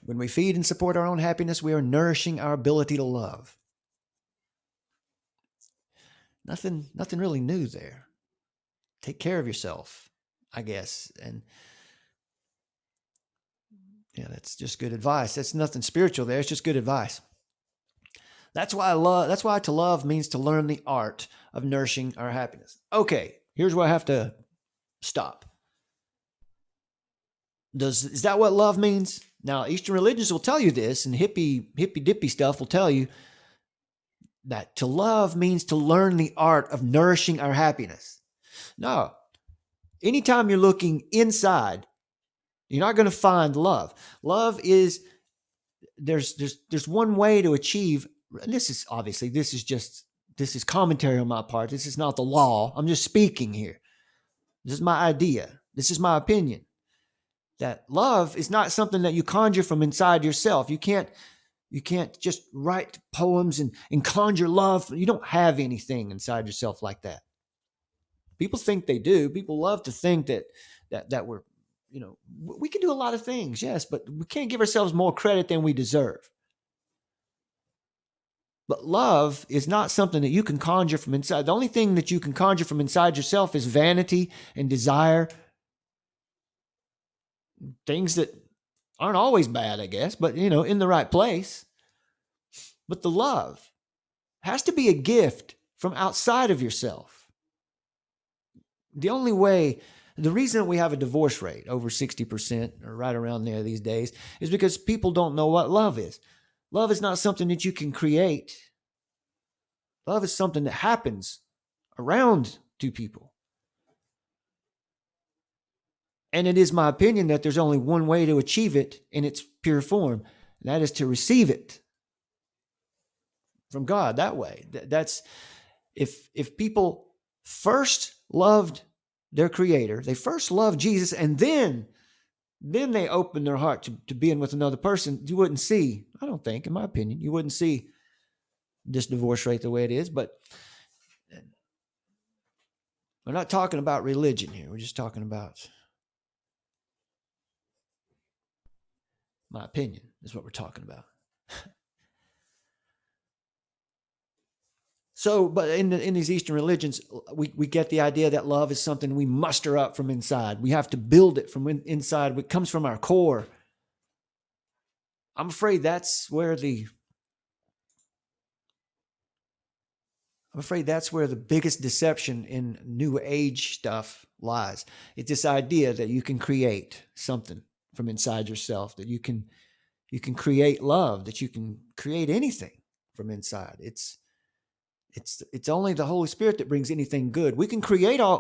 When we feed and support our own happiness, we are nourishing our ability to love. Nothing really new there. Take care of yourself, I guess. And yeah, that's just good advice. That's nothing spiritual there. It's just good advice. That's why to love means to learn the art of nourishing our happiness. Okay, here's where I have to stop. Is that what love means? Now, Eastern religions will tell you this, and hippy dippy stuff will tell you that to love means to learn the art of nourishing our happiness. No. Anytime you're looking inside, you're not going to find love. Love is, there's one way to achieve, and this is commentary on my part. This is not the law. I'm just speaking here. This is my idea. This is my opinion. That love is not something that you conjure from inside yourself. You can't just write poems and conjure love. You don't have anything inside yourself like that. People think they do. People love to think that we're, we can do a lot of things, yes, but we can't give ourselves more credit than we deserve. But love is not something that you can conjure from inside. The only thing that you can conjure from inside yourself is vanity and desire. Things that aren't always bad, I guess, but, in the right place. But the love has to be a gift from outside of yourself. The reason we have a divorce rate over 60% or right around there these days is because people don't know what love is. Love is not something that you can create. Love is something that happens around two people. And it is my opinion that there's only one way to achieve it in its pure form, and that is to receive it from God that way. That's if people first loved their Creator, they first loved Jesus, and then they opened their heart to being with another person, you wouldn't see, I don't think, in my opinion, you wouldn't see this divorce rate the way it is. But we're not talking about religion here. We're just talking about my opinion is what we're talking about. So, but in these Eastern religions, we get the idea that love is something we muster up from inside. We have to build it from inside. It comes from our core. I'm afraid that's where the biggest deception in New Age stuff lies. It's this idea that you can create something from inside yourself, that you can create love, that you can create anything from inside. It's only the Holy Spirit that brings anything good. We can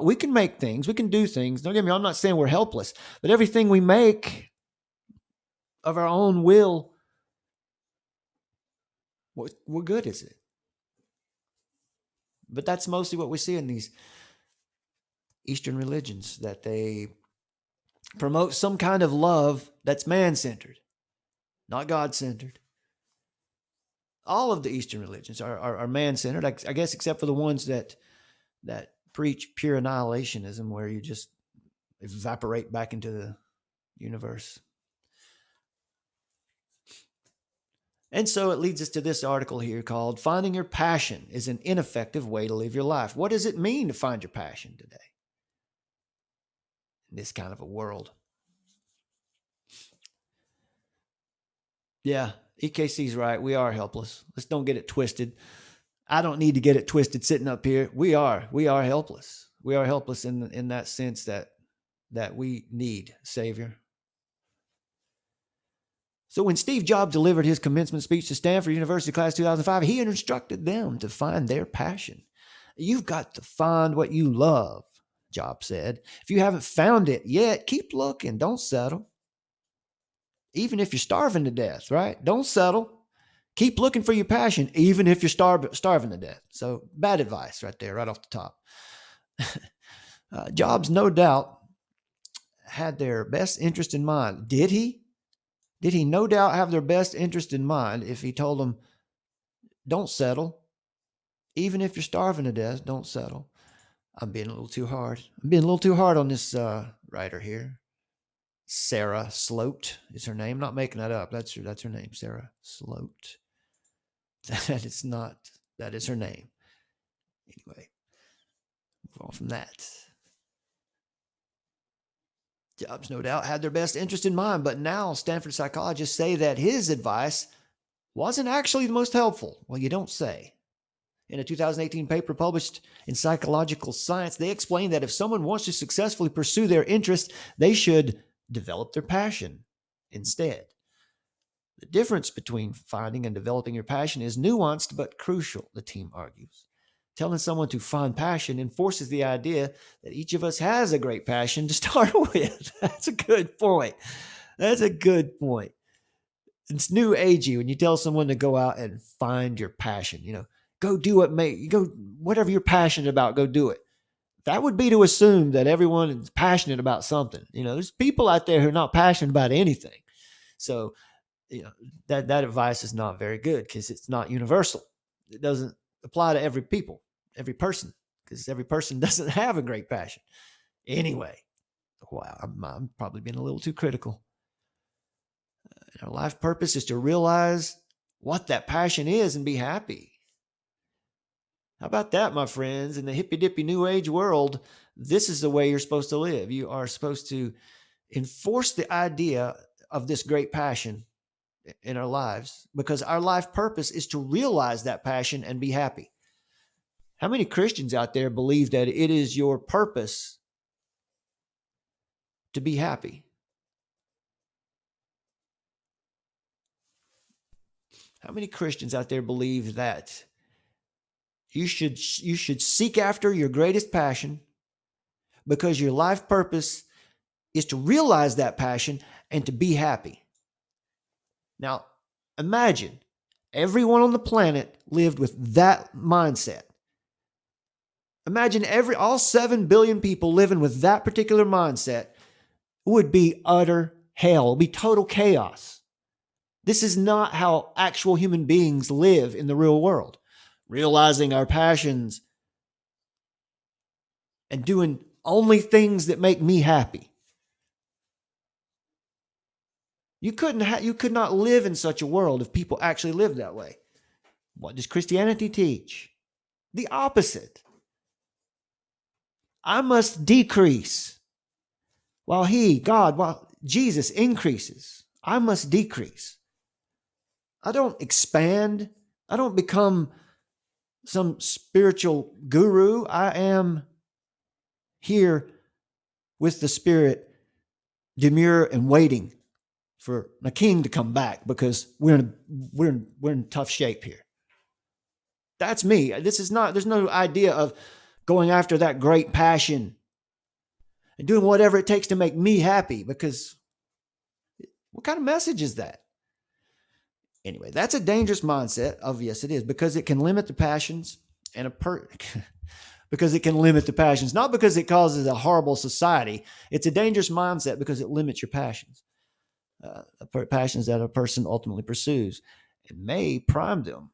we can make things, we can do things. Don't get me wrong, I'm not saying we're helpless, but everything we make of our own will, what good is it? But that's mostly what we see in these Eastern religions, that they promote some kind of love that's man-centered, not God-centered. All of the Eastern religions are man-centered, I guess, except for the ones that preach pure annihilationism, where you just evaporate back into the universe. And so it leads us to this article here called "Finding Your Passion is an Ineffective Way to Live Your Life." What does it mean to find your passion today in this kind of a world? Yeah, EKC's right. We are helpless. Let's don't get it twisted. I don't need to get it twisted sitting up here. We are helpless. We are helpless in that sense that we need a Savior. So when Steve Jobs delivered his commencement speech to Stanford University class 2005, he instructed them to find their passion. You've got to find what you love, Jobs said. If you haven't found it yet, keep looking. Don't settle. Even if you're starving to death, right? Don't settle. Keep looking for your passion, even if you're starving to death. So bad advice right there, right off the top. Jobs, no doubt, had their best interest in mind. Did he? Did he no doubt have their best interest in mind if he told them, don't settle? Even if you're starving to death, don't settle. I'm being a little too hard. I'm being a little too hard on this writer here. Sarah Sloat is her name. Not making that up. That's her name, Sarah Sloat. That is her name. Anyway, move on from that. Jobs, no doubt, had their best interest in mind, but now Stanford psychologists say that his advice wasn't actually the most helpful. Well, you don't say. In a 2018 paper published in Psychological Science, they explained that if someone wants to successfully pursue their interest, they should develop their passion instead. The difference between finding and developing your passion is nuanced but crucial, the team argues. Telling someone to find passion enforces the idea that each of us has a great passion to start with. That's a good point. That's a good point. It's new agey when you tell someone to go out and find your passion. Go do whatever you're passionate about, go do it. That would be to assume that everyone is passionate about something. There's people out there who are not passionate about anything. So, that advice is not very good because it's not universal. It doesn't apply to every person, because every person doesn't have a great passion. Anyway, wow, I'm probably being a little too critical. Our life purpose is to realize what that passion is and be happy. How about that, my friends? In the hippy-dippy new age world, this is the way you're supposed to live. You are supposed to enforce the idea of this great passion in our lives, because our life purpose is to realize that passion and be happy. How many Christians out there believe that it is your purpose to be happy? How many Christians out there believe that you should seek after your greatest passion because your life purpose is to realize that passion and to be happy? Now, imagine everyone on the planet lived with that mindset. Imagine all 7 billion people living with that particular mindset. It would be utter hell. It would be total chaos. This is not how actual human beings live in the real world. Realizing our passions and doing only things that make me happy. You could not live in such a world if people actually lived that way. What does Christianity teach? The opposite. I must decrease while Jesus increases. I must decrease. I don't expand. I don't become some spiritual guru. I am here with the Spirit, demure and waiting for the King to come back, because we're in tough shape here. That's me. There's no idea of going after that great passion and doing whatever it takes to make me happy, because what kind of message is that? Anyway, that's a dangerous mindset. Yes, it is, because it can limit the passions because it can limit the passions, not because it causes a horrible society. It's a dangerous mindset because it limits your passions. Passions that a person ultimately pursues. It may prime them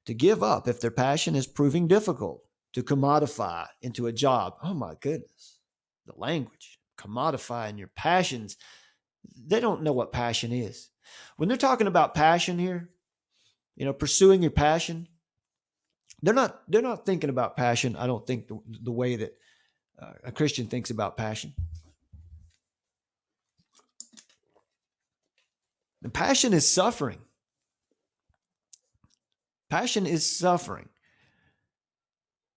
to give up if their passion is proving difficult, to commodify into a job. Oh my goodness, the language, commodifying your passions. They don't know what passion is. When they're talking about passion here, pursuing your passion, they're not thinking about passion, I don't think, the way that a Christian thinks about passion. The passion is suffering. Passion is suffering.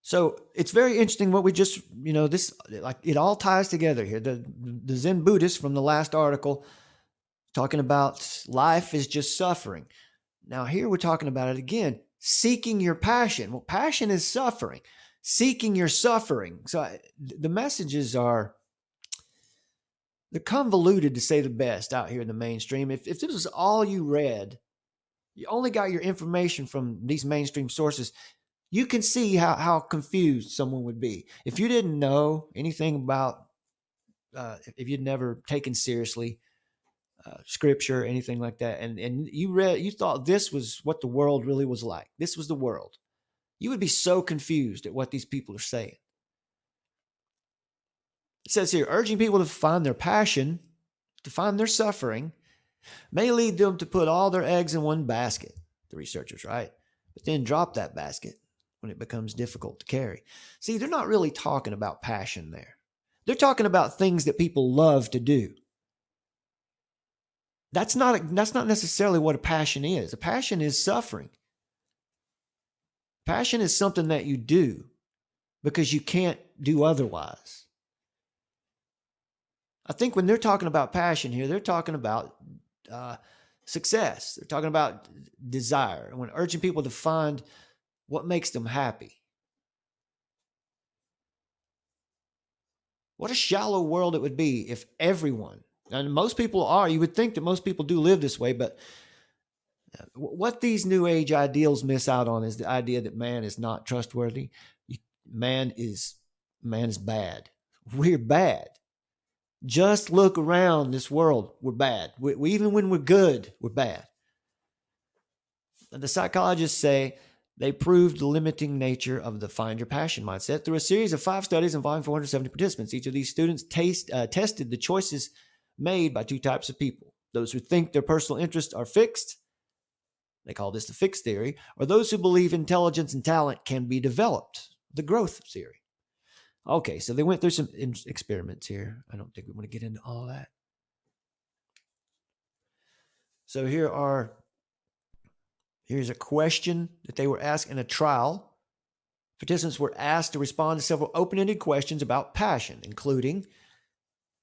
So it's very interesting what we just, this, like, it all ties together here. The Zen Buddhist from the last article talking about life is just suffering. Now, here we're talking about it again, seeking your passion. Well, passion is suffering, seeking your suffering. So the messages are, they're convoluted to say the best out here in the mainstream. If this was all you read, you only got your information from these mainstream sources, you can see how confused someone would be. If you didn't know anything about, if you'd never taken seriously scripture, anything like that, and you thought this was what the world really was like, this was the world, you would be so confused at what these people are saying. It says here, urging people to find their passion, to find their suffering, may lead them to put all their eggs in one basket, the researchers write, but then drop that basket when it becomes difficult to carry. See, they're not really talking about passion there. They're talking about things that people love to do. That's not necessarily what a passion is. A passion is suffering. Passion is something that you do because you can't do otherwise. I think when they're talking about passion here, they're talking about success. They're talking about desire. And when urging people to find what makes them happy. What a shallow world it would be if everyone, and most people are, you would think that most people do live this way, but what these new age ideals miss out on is the idea that man is not trustworthy. Man is bad. We're bad. Just look around this world. We're bad. We even when we're good, we're bad. The psychologists say they proved the limiting nature of the find your passion mindset through a series of 5 studies involving 470 participants. Each of these students tested the choices made by 2 types of people. Those who think their personal interests are fixed, they call this the fixed theory, or those who believe intelligence and talent can be developed, the growth theory. Okay, so they went through some experiments here. I don't think we want to get into all that. So here's a question that they were asked in a trial. Participants were asked to respond to several open-ended questions about passion, including,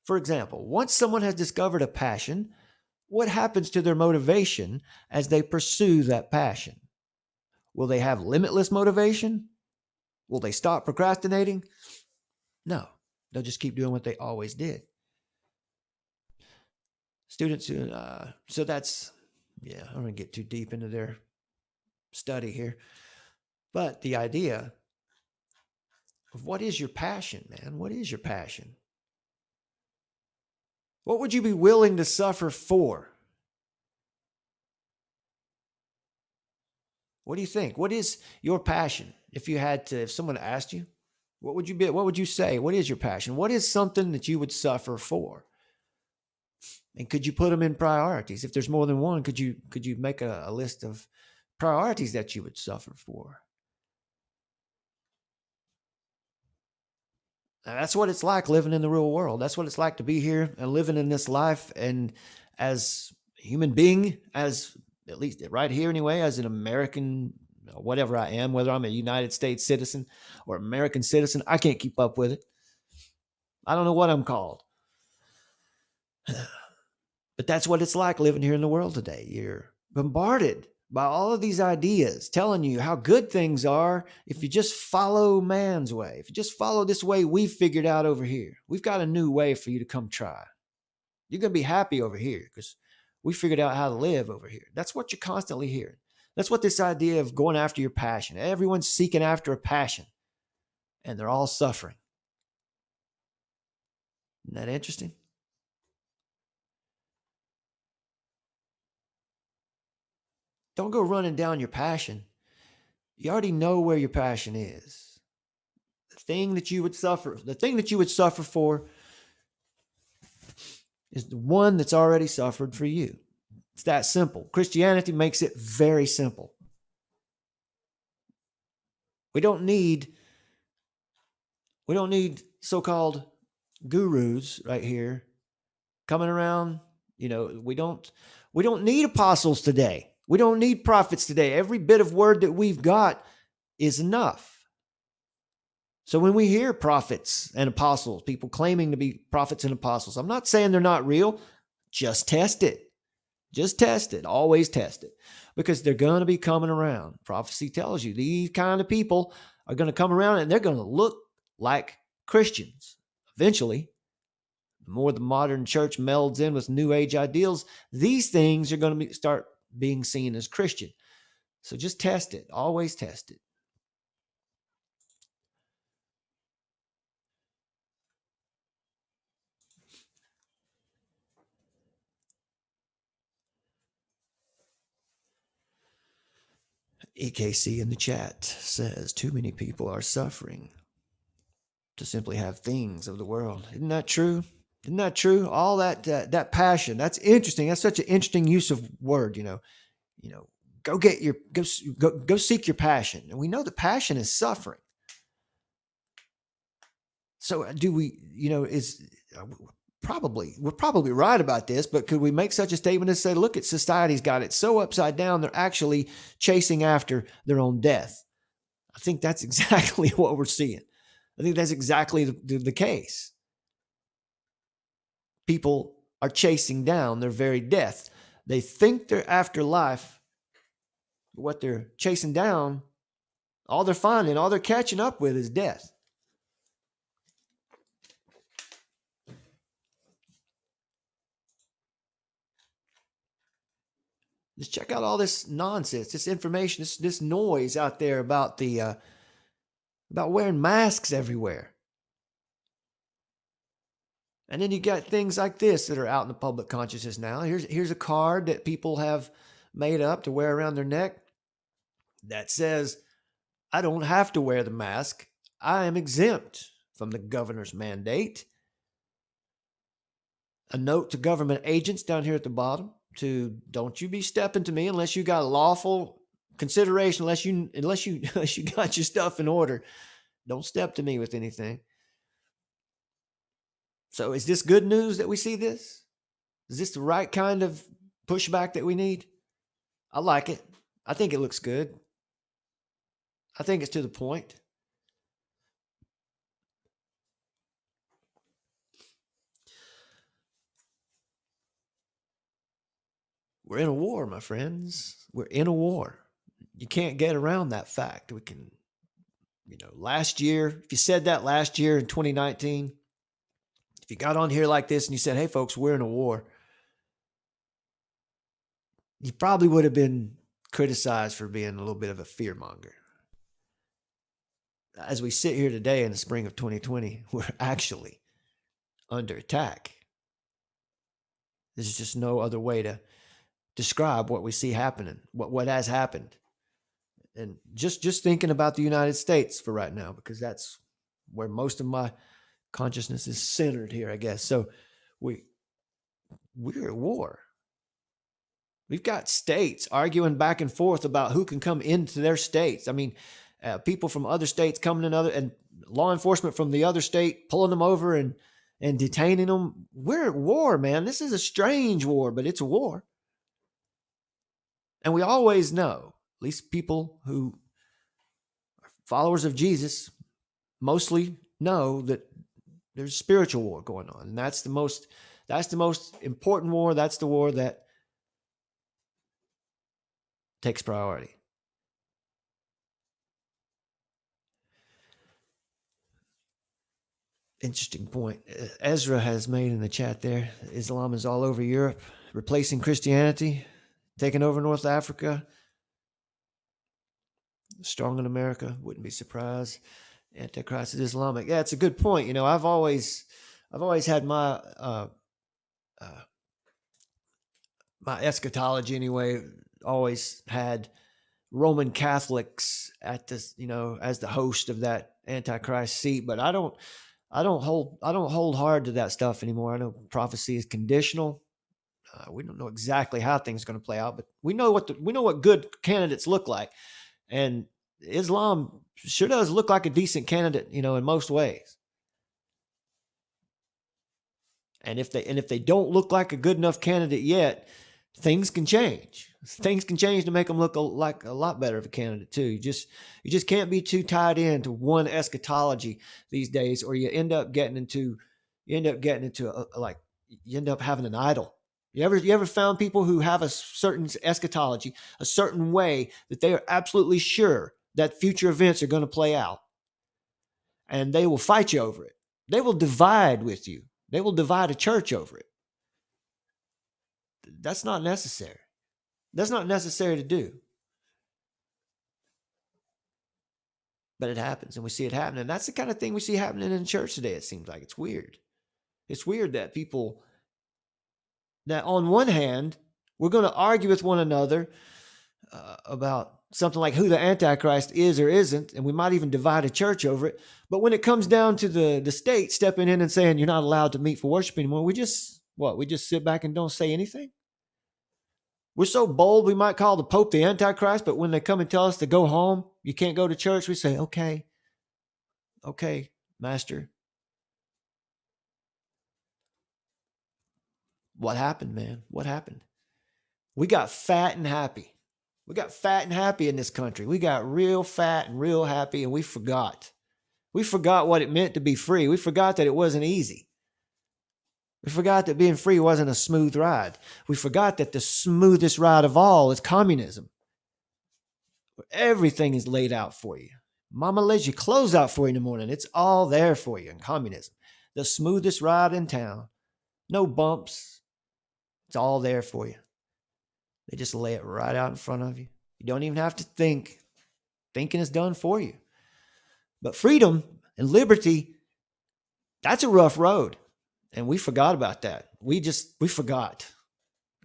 for example, once someone has discovered a passion, what happens to their motivation as they pursue that passion? Will they have limitless motivation? Will they stop procrastinating? No, they'll just keep doing what they always did. Students who, so that's, yeah, I'm going to get too deep into their study here. But the idea of what is your passion, man? What is your passion? What would you be willing to suffer for? What do you think? What is your passion? If someone asked you, what would you say? What is your passion? What is something that you would suffer for? And could you put them in priorities? If there's more than one, could you make a list of priorities that you would suffer for? Now, that's what it's like living in the real world. That's what it's like to be here and living in this life. And as a human being, as at least right here anyway, as an American, whatever I am, whether I'm a United States citizen or American citizen, I can't keep up with it. I don't know what I'm called. But that's what it's like living here in the world today. You're bombarded by all of these ideas telling you how good things are if you just follow man's way. If you just follow this way we've figured out over here. We've got a new way for you to come try. You're going to be happy over here because we figured out how to live over here. That's what you're constantly hearing. That's what this idea of going after your passion. Everyone's seeking after a passion, and they're all suffering. Isn't that interesting? Don't go running down your passion. You already know where your passion is. The thing that you would suffer for is the one that's already suffered for you. It's that simple. Christianity makes it very simple. We don't need so-called gurus right here coming around. We don't need apostles today. We don't need prophets today. Every bit of word that we've got is enough. So when we hear prophets and apostles, people claiming to be prophets and apostles, I'm not saying they're not real. Just test it. Just test it. Always test it, because they're going to be coming around. Prophecy tells you these kind of people are going to come around, and they're going to look like Christians eventually. The more the modern church melds in with New Age ideals, these things are going to start being seen as Christian. So just test it. Always test it. EKC in the chat says too many people are suffering to simply have things of the world. Isn't that true? Isn't that true? All that passion. That's interesting. That's such an interesting use of word. Go get your go seek your passion, and we know the passion is suffering. So do we? Is we're probably right about this, but could we make such a statement as say, look at society's got it so upside down, they're actually chasing after their own death? I think that's exactly what we're seeing. I think that's exactly the case. People are chasing down their very death. They think they're after life. What they're chasing down, all they're finding, all they're catching up with is death. Just check out all this nonsense, this information, this noise out there about about wearing masks everywhere. And then you got things like this that are out in the public consciousness now. Here's a card that people have made up to wear around their neck that says, I don't have to wear the mask. I am exempt from the governor's mandate. A note to government agents down here at the bottom to don't you be stepping to me unless you got a lawful consideration, unless you got your stuff in order. Don't step to me with anything. So is this good news that we see this? Is this the right kind of pushback that we need? I like it. I think it looks good. I think it's to the point. We're in a war, my friends. We're in a war. You can't get around that fact. We can, last year, if you said that last year in 2019, if you got on here like this and you said, hey, folks, we're in a war, you probably would have been criticized for being a little bit of a fearmonger. As we sit here today in the spring of 2020, we're actually under attack. There's just no other way to describe what we see happening, what has happened. And just thinking about the United States for right now, because that's where most of my consciousness is centered here, I guess. So we're at war. We've got states arguing back and forth about who can come into their states. I mean, people from other states coming in and law enforcement from the other state pulling them over and detaining them. We're at war, man. This is a strange war, but it's a war. And we always know, at least people who are followers of Jesus mostly know, that there's spiritual war going on. And that's the most important war. That's the war that takes priority. Interesting point Ezra has made in the chat there. Islam is all over Europe, replacing Christianity, taking over North Africa, strong in America. Wouldn't be surprised. Antichrist is Islamic. Yeah, it's a good point. I've always had my my eschatology anyway. Always had Roman Catholics at this, as the host of that Antichrist seat. But I don't hold hard to that stuff anymore. I know prophecy is conditional. We don't know exactly how things are going to play out, but we know what good candidates look like, and Islam sure does look like a decent candidate, in most ways. And if they don't look like a good enough candidate yet, things can change. Things can change to make them look like a lot better of a candidate too. You just can't be too tied into one eschatology these days, or you end up having an idol. You ever found people who have a certain eschatology, a certain way that they are absolutely sure that future events are going to play out, and they will fight you over it. They will divide with you. They will divide a church over it. That's not necessary. That's not necessary to do. But it happens, and we see it happening. That's the kind of thing we see happening in church today. It seems like it's weird. It's weird that people, that on one hand, we're going to argue with one another about something like who the Antichrist is or isn't, and we might even divide a church over it. But when it comes down to the state stepping in and saying you're not allowed to meet for worship anymore, we just sit back and don't say anything? We're so bold, we might call the Pope the Antichrist, but when they come and tell us to go home, you can't go to church, we say, okay, Master. What happened, man? What happened? We got fat and happy. We got fat and happy in this country. We got real fat and real happy, and we forgot. We forgot what it meant to be free. We forgot that it wasn't easy. We forgot that being free wasn't a smooth ride. We forgot that the smoothest ride of all is communism, where everything is laid out for you. Mama lays your clothes out for you in the morning. It's all there for you in communism. The smoothest ride in town. No bumps. It's all there for you. They just lay it right out in front of you. You don't even have to think. Thinking is done for you. But freedom and liberty, that's a rough road. And we forgot about that. We forgot.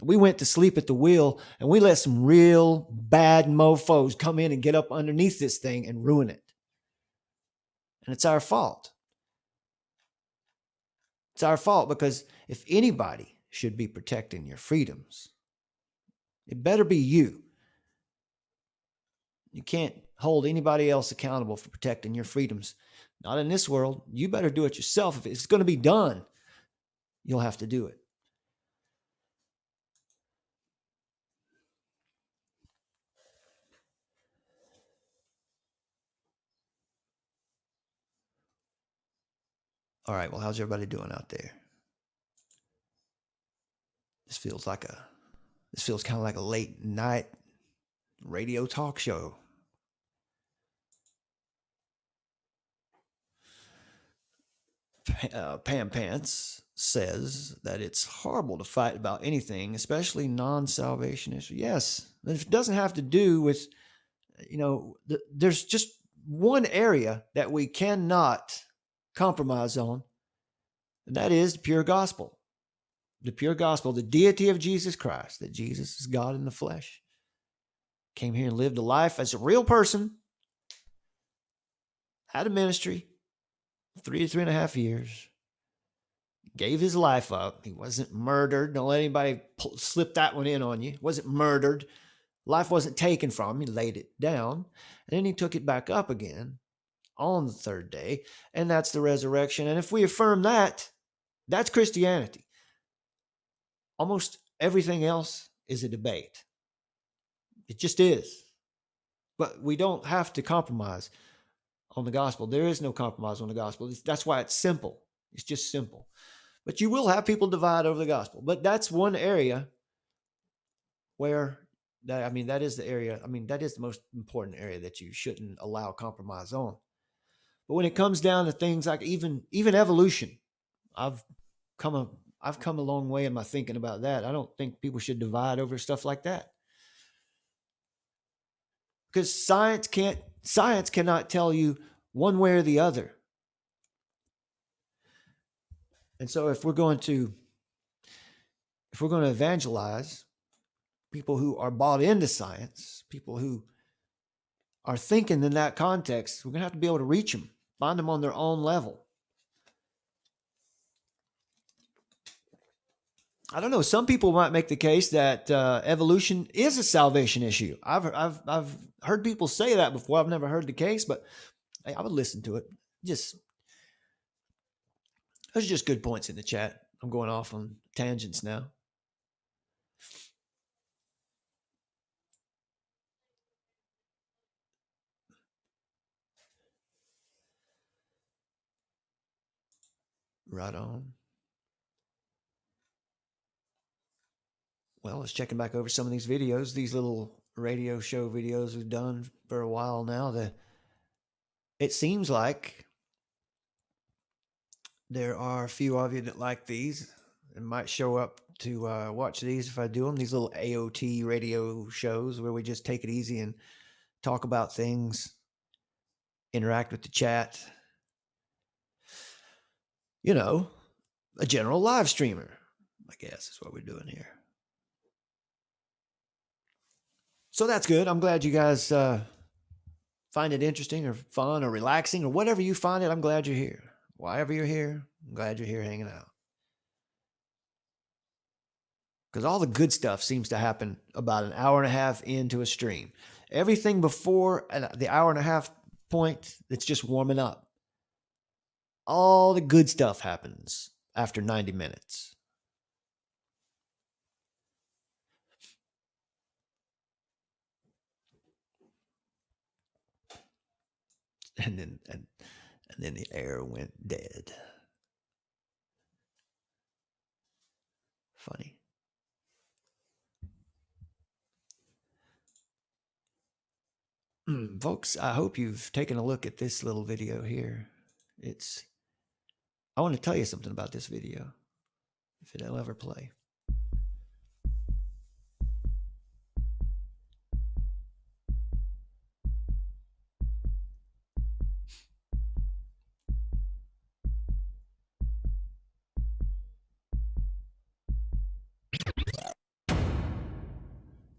We went to sleep at the wheel, and we let some real bad mofos come in and get up underneath this thing and ruin it. And it's our fault. It's our fault, because if anybody should be protecting your freedoms, it better be you. You can't hold anybody else accountable for protecting your freedoms. Not in this world. You better do it yourself. If it's going to be done, you'll have to do it. All right, well, how's everybody doing out there? This feels kind of like a late night radio talk show. Pam Pants says that it's horrible to fight about anything, especially non-salvation issues. Yes, it doesn't have to do with, there's just one area that we cannot compromise on, and that is the pure gospel. The pure gospel, the deity of Jesus Christ, that Jesus is God in the flesh. Came here and lived a life as a real person, had a ministry, 3 to 3.5 years, gave his life up. He wasn't murdered. Don't let anybody slip that one in on you. He wasn't murdered. Life wasn't taken from him. He laid it down, and then he took it back up again on the third day, and that's the resurrection. And if we affirm that, that's Christianity. Almost everything else is a debate. It just is. But we don't have to compromise on the gospel. There is no compromise on the gospel. That's why it's simple. It's just simple. But you will have people divide over the gospel. But that's one area where, that is the area, that is the most important area that you shouldn't allow compromise on. But when it comes down to things like even evolution, I've come a long way in my thinking about that. I don't think people should divide over stuff like that. Because science cannot tell you one way or the other. And so if we're going to evangelize people who are bought into science, people who are thinking in that context, we're going to have to be able to reach them, find them on their own level. I don't know. Some people might make the case that evolution is a salvation issue. I've heard people say that before. I've never heard the case, but hey, I would listen to it. Those are just good points in the chat. I'm going off on tangents now. Right on. well, I was checking back over some of these videos, these little radio show videos we've done for a while now. It seems like there are a few of you that like these and might show up to watch these if I do them. These little AoT radio shows where we just take it easy and talk about things, interact with the chat. You know, a general live streamer, I guess is what we're doing here. So that's good. I'm glad you guys find it interesting or fun or relaxing or whatever you find it. I'm glad you're here. Wherever you're here, I'm glad you're here hanging out. Because all the good stuff seems to happen about an hour and a half into a stream. Everything before the hour and a half point, it's just warming up. All the good stuff happens after 90 minutes. And then the air went dead. Funny. Folks, I hope you've taken a look at this little video here. I want to tell you something about this video, if it'll ever play.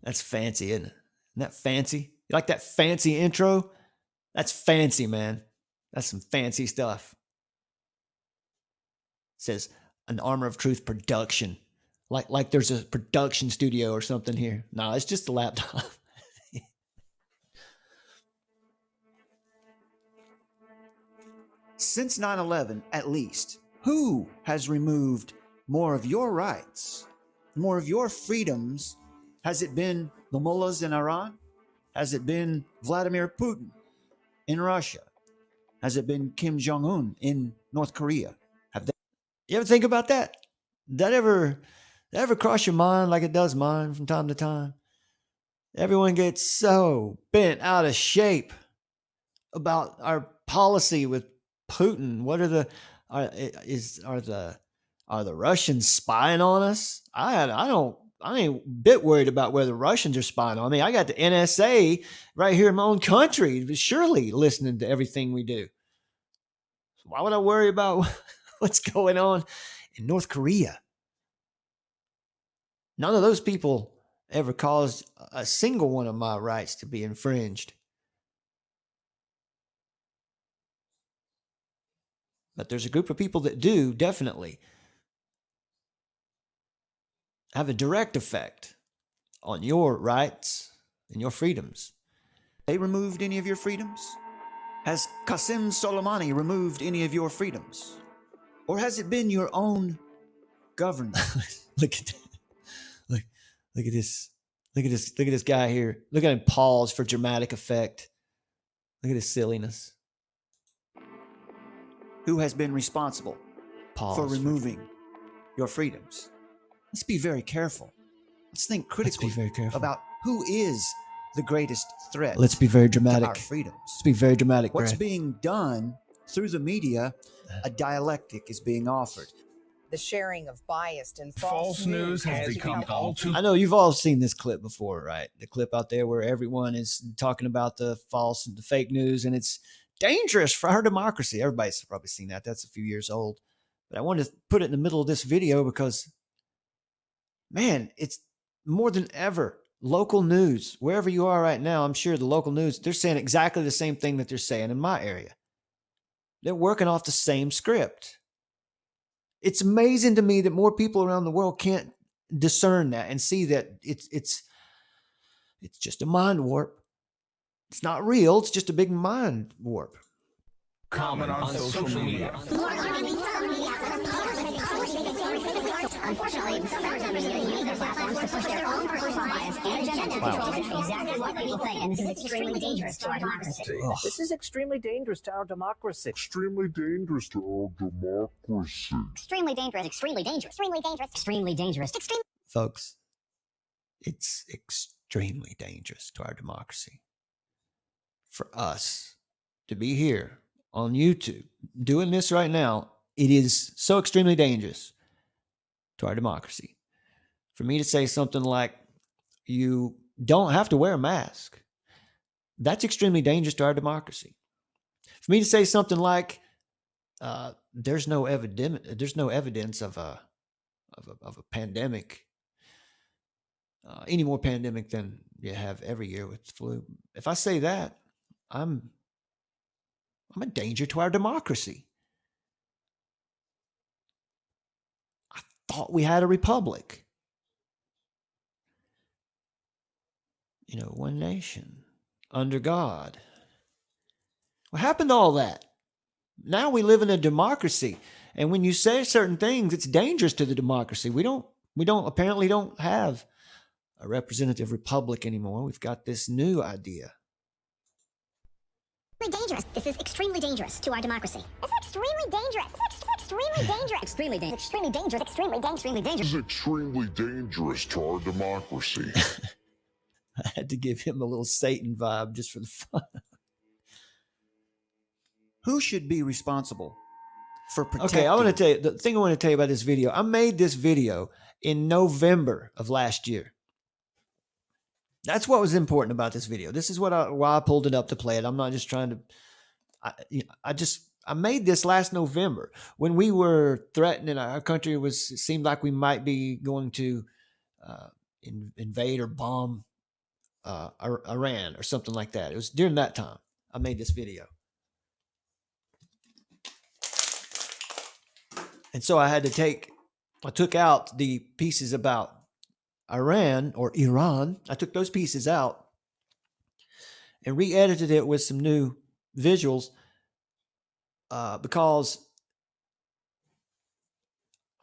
That's fancy, isn't it? Isn't that fancy? You like that fancy intro? That's fancy, man. That's some fancy stuff. It says an Armor of Truth production. Like there's a production studio or something here. No, it's just a laptop. Since 9/11, at least, who has removed more of your rights, more of your freedoms? Has it been the mullahs in Iran? Has it been Vladimir Putin in Russia? Has it been Kim Jong-un in North Korea? You ever think about that? That ever cross your mind like it does mine from time to time? Everyone gets so bent out of shape about our policy with Putin. What are the Russians spying on us? I ain't a bit worried about where the Russians are spying on me. I got the NSA right here in my own country, surely listening to everything we do. Why would I worry about what's going on in North Korea? None of those people ever caused a single one of my rights to be infringed. But there's a group of people that do definitely have a direct effect on your rights and your freedoms. They removed any of your freedoms? Has Qasem Soleimani removed any of your freedoms? Or has it been your own government? Look at this. Look at this guy here. Look at him pause for dramatic effect. Look at his silliness. Who has been responsible for removing your freedoms? Let's be very careful. Let's think critically about who is the greatest threat. Let's be very dramatic. To our freedoms. Let's be very dramatic. What's being done through the media? A dialectic is being offered. The sharing of biased and false news has become all too... I know you've all seen this clip before, right? The clip out there where everyone is talking about the false and the fake news, and it's dangerous for our democracy. Everybody's probably seen that. That's a few years old. But I wanted to put it in the middle of this video because, man, it's more than ever. Local news, wherever you are right now, I'm sure the local news, they're saying exactly the same thing that they're saying in my area. They're working off the same script. It's amazing to me that more people around the world can't discern that and see that it's just a mind warp. It's not real. It's just a big mind warp. Comment on social media. Unfortunately, some media use their platforms to push their own personal bias and agenda to control exactly what people think, and this is extremely dangerous to our democracy. This is extremely dangerous to our democracy. Extremely dangerous to our democracy. Extremely dangerous. Extremely dangerous. Extremely dangerous. Extremely dangerous. Folks, it's extremely dangerous to our democracy. For us to be here on YouTube doing this right now, it is so extremely dangerous to our democracy. For me to say something like, you don't have to wear a mask, that's extremely dangerous to our democracy. For me to say something like, there's no evidence of a pandemic, any more pandemic than you have every year with the flu. If I say that, I'm a danger to our democracy. I thought we had a republic. You know, one nation under God. What happened to all that? Now we live in a democracy. And when you say certain things, it's dangerous to the democracy. We apparently don't have a representative republic anymore. We've got this new idea. Dangerous. This is extremely dangerous to our democracy. It's extremely dangerous. It's extremely dangerous. Extremely dangerous. Extremely dangerous. Extremely dangerous. This is extremely dangerous to our democracy. I had to give him a little Satan vibe just for the fun. Who should be responsible for protecting? Okay, I want to tell you, the thing I want to tell you about this video. I made this video in November of last year. That's what was important about this video. This is why I pulled it up to play it. I'm not just trying to, I made this last November when we were threatening our country. It seemed like we might be going to invade or bomb Iran or something like that. It was during that time I made this video. And so I took out the pieces about Iran or Iran. I took those pieces out and re-edited it with some new visuals because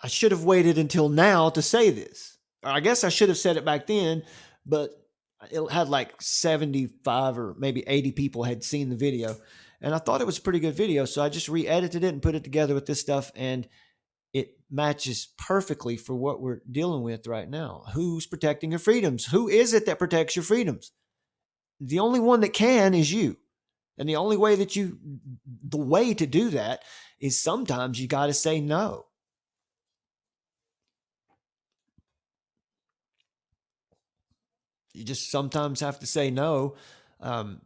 I should have waited until now to say this. Or I guess I should have said it back then, but it had like 75 or maybe 80 people had seen the video. And I thought it was a pretty good video. So I just re-edited it and put it together with this stuff. And it matches perfectly for what we're dealing with right now. Who's protecting your freedoms? Who is it that protects your freedoms? The only one that can is you. And the only way the way to do that is sometimes you got to say no. You just sometimes have to say no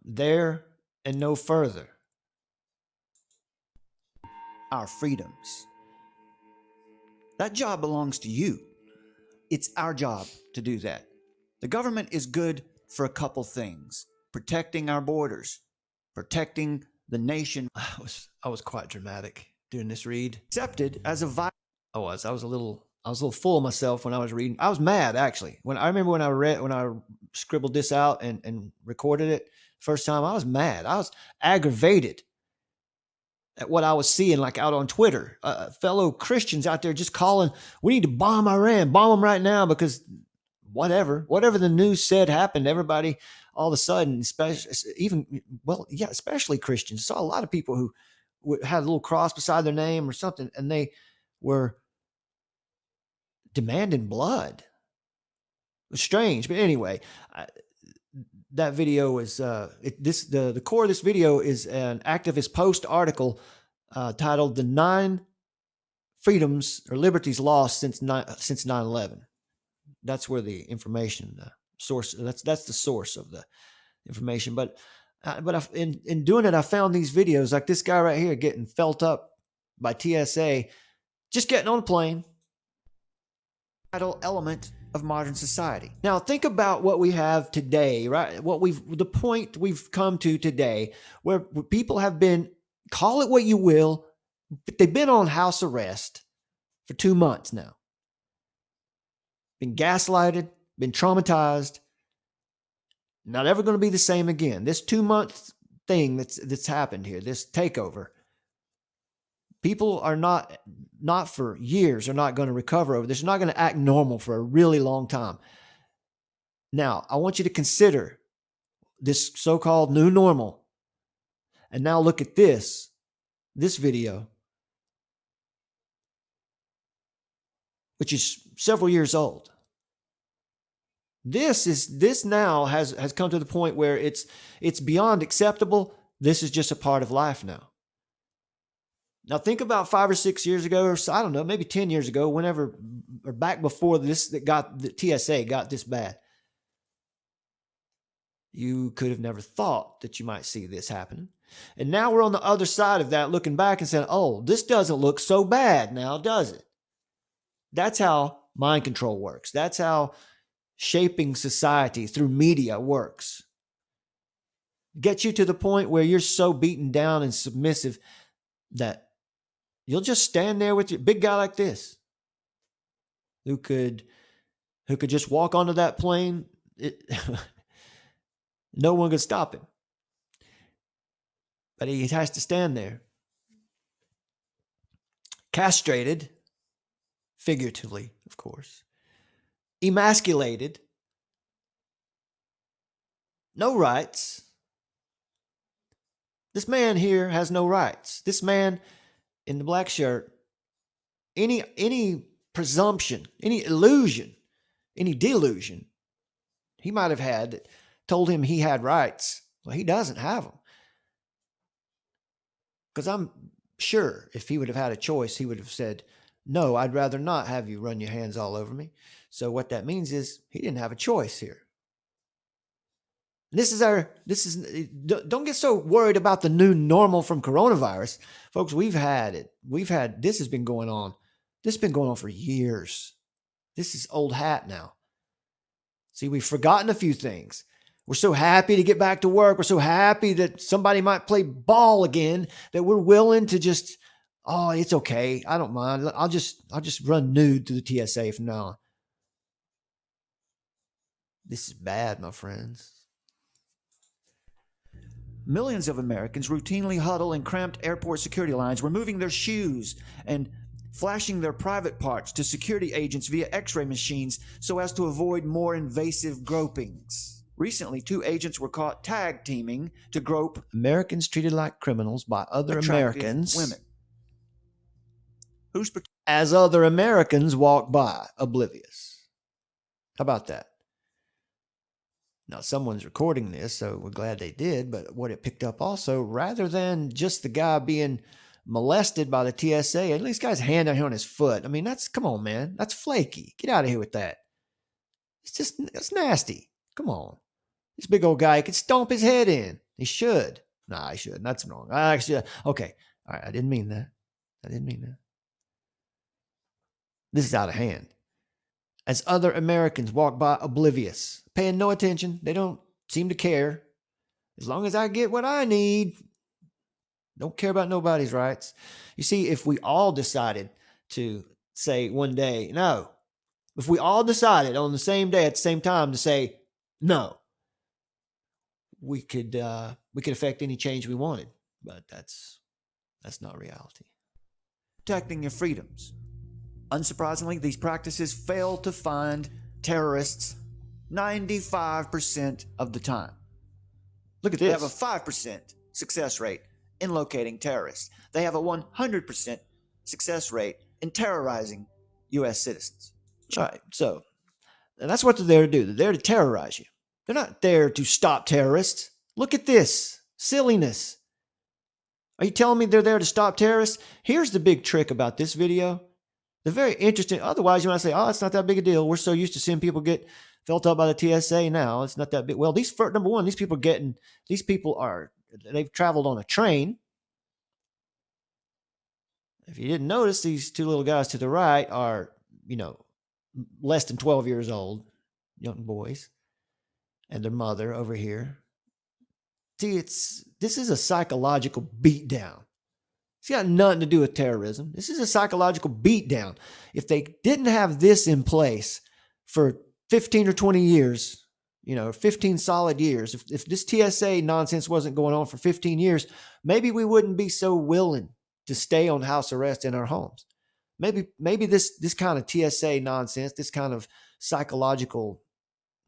there and no further. Our freedoms. That job belongs to you. It's our job to do that. The government is good for a couple things. Protecting our borders. Protecting the nation. I was quite dramatic doing this read. Accepted as a virus. I was a little full of myself when I was reading. I was mad, actually. When I scribbled this out and recorded it first time, I was mad. I was aggravated at what I was seeing, like out on Twitter, fellow Christians out there just calling, we need to bomb Iran, bomb them right now, because whatever the news said happened. Everybody, all of a sudden, especially Christians, saw a lot of people who had a little cross beside their name or something, and they were demanding blood. It was strange, but anyway, that video was the core of this video is an activist post article titled "The 9 Freedoms or Liberties Lost since 9/11." That's where the information source. That's the source of the information. But in doing it, I found these videos like this guy right here getting felt up by TSA, just getting on a plane. Vital element of modern society. Now think about what we have today, right? The point we've come to today, where people have been, call it what you will, but they've been on house arrest for 2 months now. Been gaslighted, been traumatized, not ever going to be the same again. This 2-month thing that's happened here, this takeover, people are not for years are not going to recover over this. They're not going to act normal for a really long time. Now, I want you to consider this so-called new normal. And now look at this video, which is several years old. This now has come to the point where it's beyond acceptable. This is just a part of life now. Now think about 5 or 6 years ago, or I don't know, maybe 10 years ago, whenever, or back before this, the TSA got this bad. You could have never thought that you might see this happen. And now we're on the other side of that, looking back and saying, oh, this doesn't look so bad now, does it? That's how mind control works. That's how shaping society through media works. Get you to the point where you're so beaten down and submissive that you'll just stand there with your big guy like this, who could just walk onto that plane. No one could stop him. But he has to stand there, castrated, figuratively, of course, emasculated, no rights. This man here has no rights. This man in the black shirt, any presumption, any illusion, any delusion he might have had that told him he had rights, well, he doesn't have them. Because I'm sure if he would have had a choice, he would have said, no, I'd rather not have you run your hands all over me. So what that means is he didn't have a choice here. Don't get so worried about the new normal from coronavirus. Folks, this has been going on. This has been going on for years. This is old hat now. See, we've forgotten a few things. We're so happy to get back to work. We're so happy that somebody might play ball again that we're willing to just, oh, it's okay. I don't mind. I'll just run nude through the TSA from now on. This is bad, my friends. Millions of Americans routinely huddle in cramped airport security lines, removing their shoes and flashing their private parts to security agents via x-ray machines so as to avoid more invasive gropings. Recently, 2 agents were caught tag teaming to grope Americans treated like criminals by other Americans women, as other Americans walk by, oblivious. How about that? Now, someone's recording this, so we're glad they did, but what it picked up also, rather than just the guy being molested by the TSA, at least guy's hand down here on his foot. I mean, come on, man. That's flaky. Get out of here with that. It's nasty. Come on. This big old guy could stomp his head in. He should. Nah, he shouldn't. That's wrong. Okay. All right. I didn't mean that. This is out of hand. As other Americans walk by oblivious, paying no attention. They don't seem to care. As long as I get what I need, don't care about nobody's rights. You see, if we all decided to say one day, no, if we all decided on the same day at the same time to say no, we could affect any change we wanted, but that's not reality. Protecting your freedoms. Unsurprisingly, these practices fail to find terrorists 95% of the time. Look at this. They have a 5% success rate in locating terrorists. They have a 100% success rate in terrorizing U.S. citizens. All right, so and that's what they're there to do. They're there to terrorize you. They're not there to stop terrorists. Look at this silliness. Are you telling me they're there to stop terrorists? Here's the big trick about this video. They're very interesting. Otherwise, you want to say, oh, it's not that big a deal. We're so used to seeing people get felt up by the TSA now. It's not that big. Well, number one, they've traveled on a train. If you didn't notice, these 2 little guys to the right are, less than 12 years old, young boys, and their mother over here. See, this is a psychological beatdown. It's got nothing to do with terrorism. This is a psychological beatdown. If they didn't have this in place for 15 or 20 years, 15 solid years, if this TSA nonsense wasn't going on for 15 years, maybe we wouldn't be so willing to stay on house arrest in our homes. Maybe this kind of TSA nonsense, this kind of psychological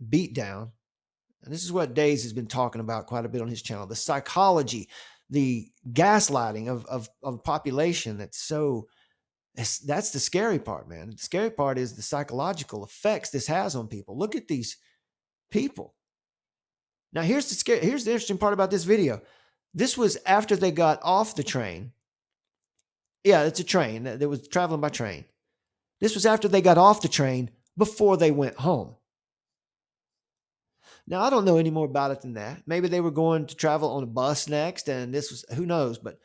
beatdown, and this is what Days has been talking about quite a bit on his channel, the psychology, the gaslighting of population. That's the scary part, man. The scary part is the psychological effects this has on people. Look at these people. Now, here's the interesting part about this video. This was after they got off the train. Yeah, it's a train that was traveling by train. This was after they got off the train before they went home. Now, I don't know any more about it than that. Maybe they were going to travel on a bus next, and this was, who knows, but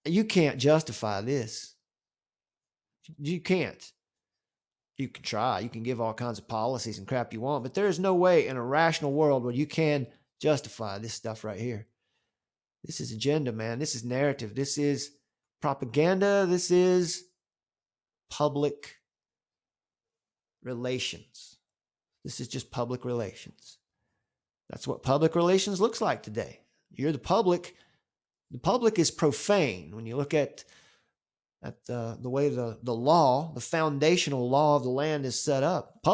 you can't justify this. You can't. You can try. You can give all kinds of policies and crap you want, but there is no way in a rational world where you can justify this stuff right here. This is agenda, man. This is narrative. This is propaganda. This is public relations. This is just public relations. That's what public relations looks like today. You're the public. The public is profane. When you look at the way the law, the foundational law of the land is set up, the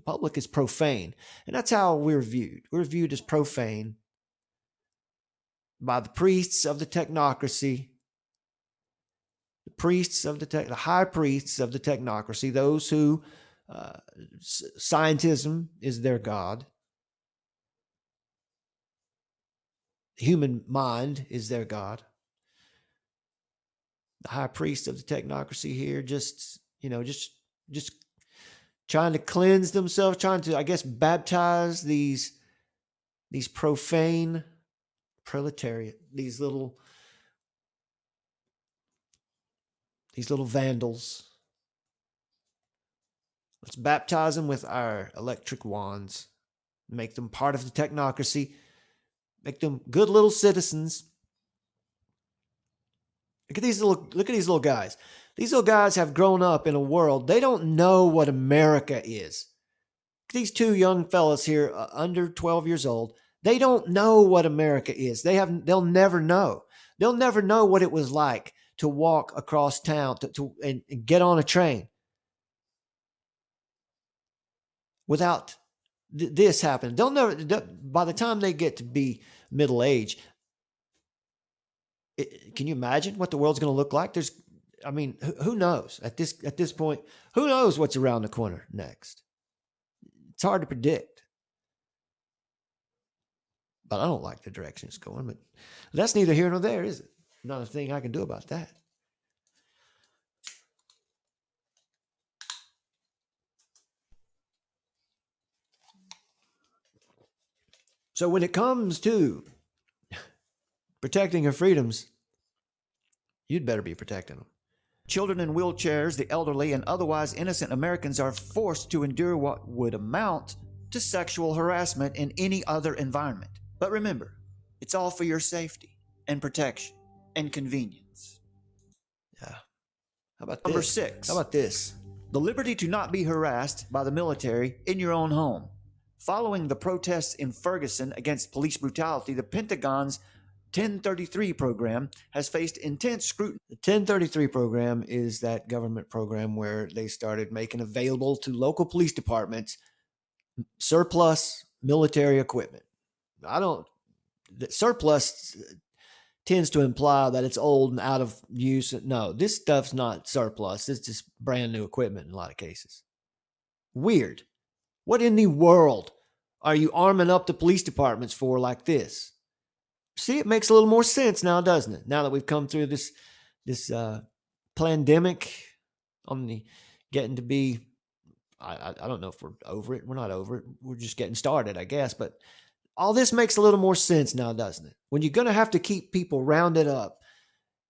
public is profane. And that's how we're viewed. We're viewed as profane by the priests of the technocracy, the high priests of the technocracy, those who scientism is their god. Human mind is their god. The high priests of the technocracy here just trying to cleanse themselves, trying to, I guess, baptize these profane proletariat, these little vandals. Let's baptize them with our electric wands, make them part of the technocracy, make them good little citizens. Look at these little guys. These little guys have grown up in a world. They don't know what America is. These two young fellas here, under 12 years old, they don't know what America is. They'll never know. They'll never know what it was like to walk across town and get on a train without this happening. They'll never. By the time they get to be middle age, can you imagine what the world's going to look like? Who knows at this point? Who knows what's around the corner next? It's hard to predict. But I don't like the direction it's going. But that's neither here nor there, is it? Not a thing I can do about that. So when it comes to protecting your freedoms, you'd better be protecting them. Children in wheelchairs, the elderly, and otherwise innocent Americans are forced to endure what would amount to sexual harassment in any other environment. But remember, it's all for your safety and protection and convenience. Yeah. How about this? Number 6. How about this? The liberty to not be harassed by the military in your own home. Following the protests in Ferguson against police brutality, the Pentagon's 1033 program has faced intense scrutiny. The 1033 program is that government program where they started making available to local police departments surplus military equipment. Surplus tends to imply that it's old and out of use. No, this stuff's not surplus. It's just brand new equipment in a lot of cases. Weird. What in the world are you arming up the police departments for like this? See, it makes a little more sense now, doesn't it? Now that we've come through this pandemic, getting to be, I don't know if we're over it. We're not over it. We're just getting started, I guess. But all this makes a little more sense now, doesn't it? When you're going to have to keep people rounded up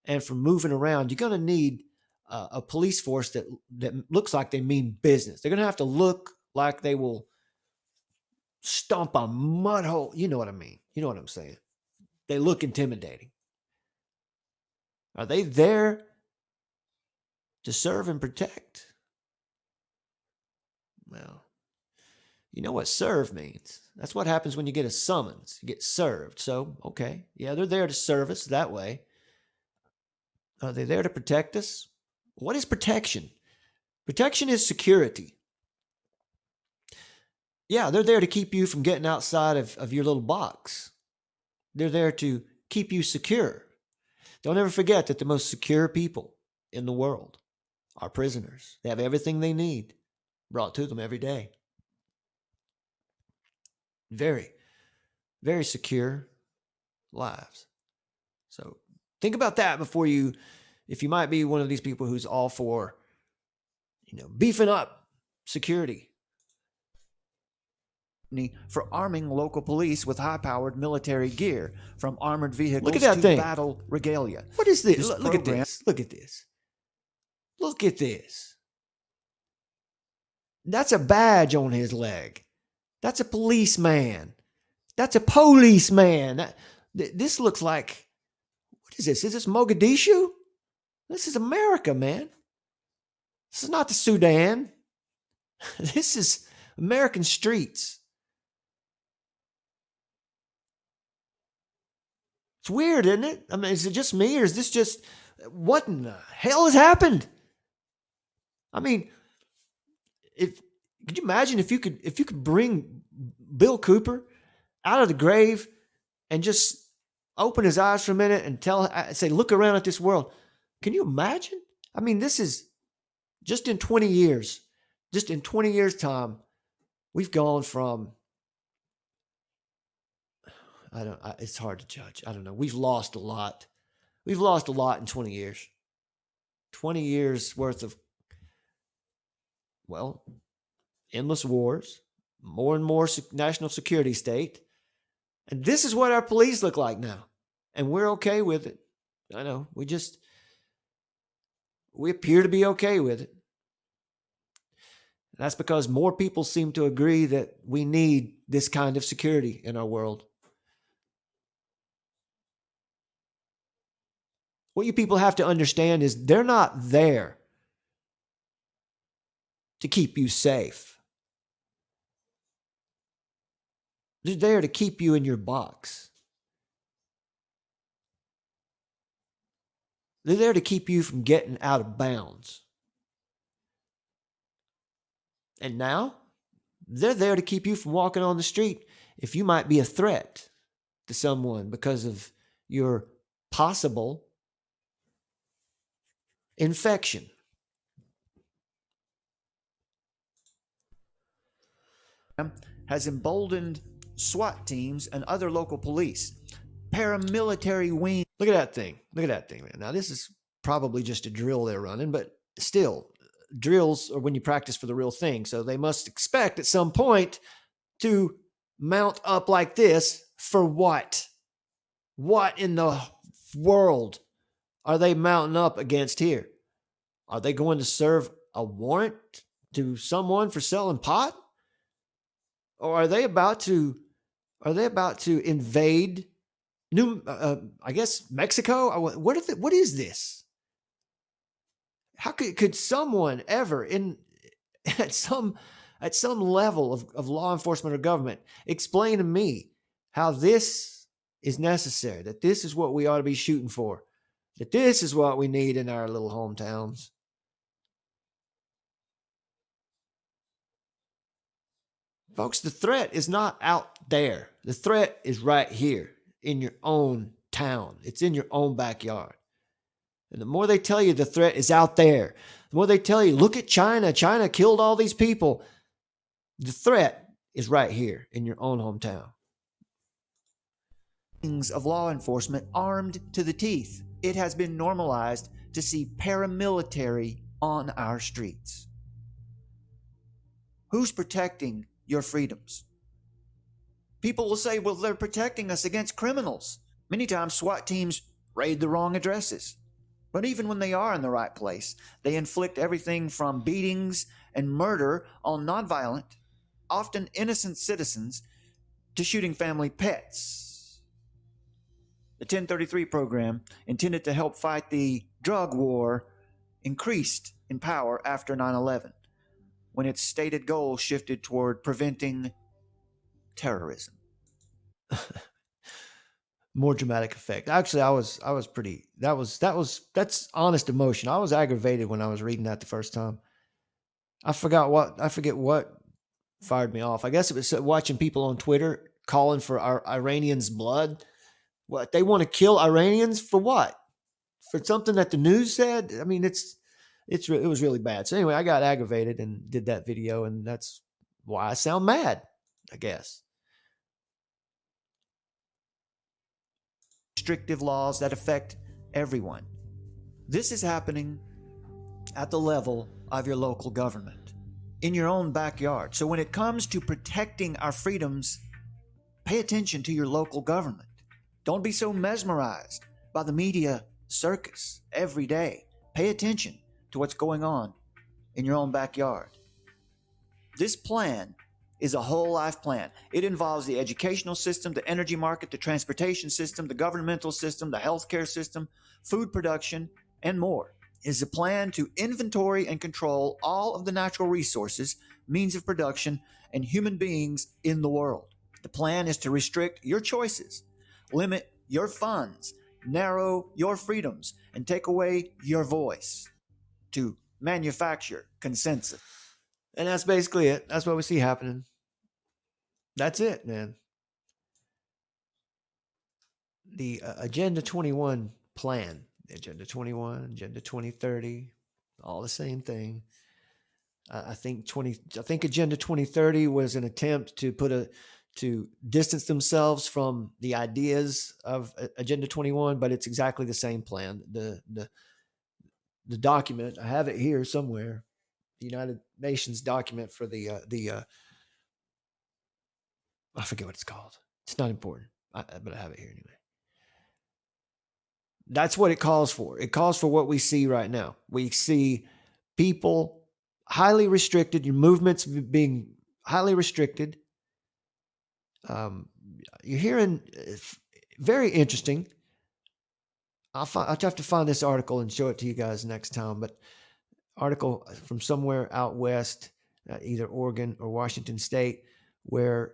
and from moving around, you're going to need a police force that looks like they mean business. They're going to have to look like they will stomp a mud hole. You know what I mean? You know what I'm saying? They look intimidating. Are they there to serve and protect? Well, you know what serve means. That's what happens when you get a summons. You get served. So, okay. Yeah, they're there to serve us that way. Are they there to protect us? What is protection? Protection is security. Yeah, they're there to keep you from getting outside of your little box. They're there to keep you secure. Don't ever forget that the most secure people in the world are prisoners. They have everything they need brought to them every day. very, very secure lives. So think about that before you, if you might be one of these people who's all for, beefing up security. For arming local police with high-powered military gear, from armored vehicles Look at that to thing. battle regalia. What is this? This Look at this. Look at this. Look at this. That's a badge on his leg. That's a policeman. That's a policeman. This looks like, what is this? Is this Mogadishu? This is America, man. This is not the Sudan. This is American streets. It's weird, isn't it? I mean, is it just me, or is this just, what in the hell has happened? I mean, could you imagine if you could bring Bill Cooper out of the grave and just open his eyes for a minute and say, look around at this world. Can you imagine? I mean, this is just in 20 years time, we've gone from, it's hard to judge. I don't know. We've lost a lot. We've lost a lot in 20 years. 20 years worth of, endless wars, more and more national security state. And this is what our police look like now. And we're okay with it. I know. We appear to be okay with it. And that's because more people seem to agree that we need this kind of security in our world. What you people have to understand is they're not there to keep you safe. They're there to keep you in your box. They're there to keep you from getting out of bounds. And now, they're there to keep you from walking on the street if you might be a threat to someone because of your possible infection. Has emboldened SWAT teams and other local police, paramilitary wings. Look at that thing. Look at that thing, man. Now, this is probably just a drill they're running, but still, drills are when you practice for the real thing. So they must expect at some point to mount up like this for what? What in the world are they mounting up against here? Are they going to serve a warrant to someone for selling pot? Or are they about to invade Mexico? What is this? How could someone ever at some level of law enforcement or government explain to me how this is necessary, that this is what we ought to be shooting for, that this is what we need in our little hometowns? Folks, the threat is not out there. The threat is right here in your own town. It's in your own backyard. And the more they tell you the threat is out there, the more they tell you, look at China. China killed all these people. The threat is right here in your own hometown. Of law enforcement armed to the teeth. It has been normalized to see paramilitary on our streets. Who's protecting your freedoms? People will say, well, they're protecting us against criminals. Many times SWAT teams raid the wrong addresses. But even when they are in the right place, they inflict everything from beatings and murder on nonviolent, often innocent citizens to shooting family pets. The 1033 program, intended to help fight the drug war, increased in power after 9/11. When its stated goal shifted toward preventing terrorism. More dramatic effect. Actually, that's honest emotion. I was aggravated when I was reading that the first time. I forget what fired me off. I guess it was watching people on Twitter calling for our Iranians' blood. What, they want to kill Iranians for what? For something that the news said? I mean, it was really bad. So anyway, I got aggravated and did that video, and that's why I sound mad, I guess. restrictive laws that affect everyone. This is happening at the level of your local government, in your own backyard. So when it comes to protecting our freedoms, pay attention to your local government. Don't be so mesmerized by the media circus every day. Pay attention to what's going on in your own backyard. This plan is a whole life plan. It involves the educational system, the energy market, the transportation system, the governmental system, the healthcare system, food production, and more. It is a plan to inventory and control all of the natural resources, means of production, and human beings in the world. The plan is to restrict your choices, limit your funds, narrow your freedoms, and take away your voice, to manufacture consensus. And that's basically it. That's what we see happening. That's it, man. The Agenda 21 plan, Agenda 21, Agenda 2030, all the same thing. I think Agenda 2030 was an attempt to distance themselves from the ideas of Agenda 21, but it's exactly the same plan. The document, I have it here somewhere, the United Nations document for the I forget what it's called. It's not important, but I have it here anyway. That's what it calls for. It calls for what we see right now. We see people highly restricted, your movements being highly restricted. You're hearing, very interesting. I'll have to find this article and show it to you guys next time, but article from somewhere out west, either Oregon or Washington State, where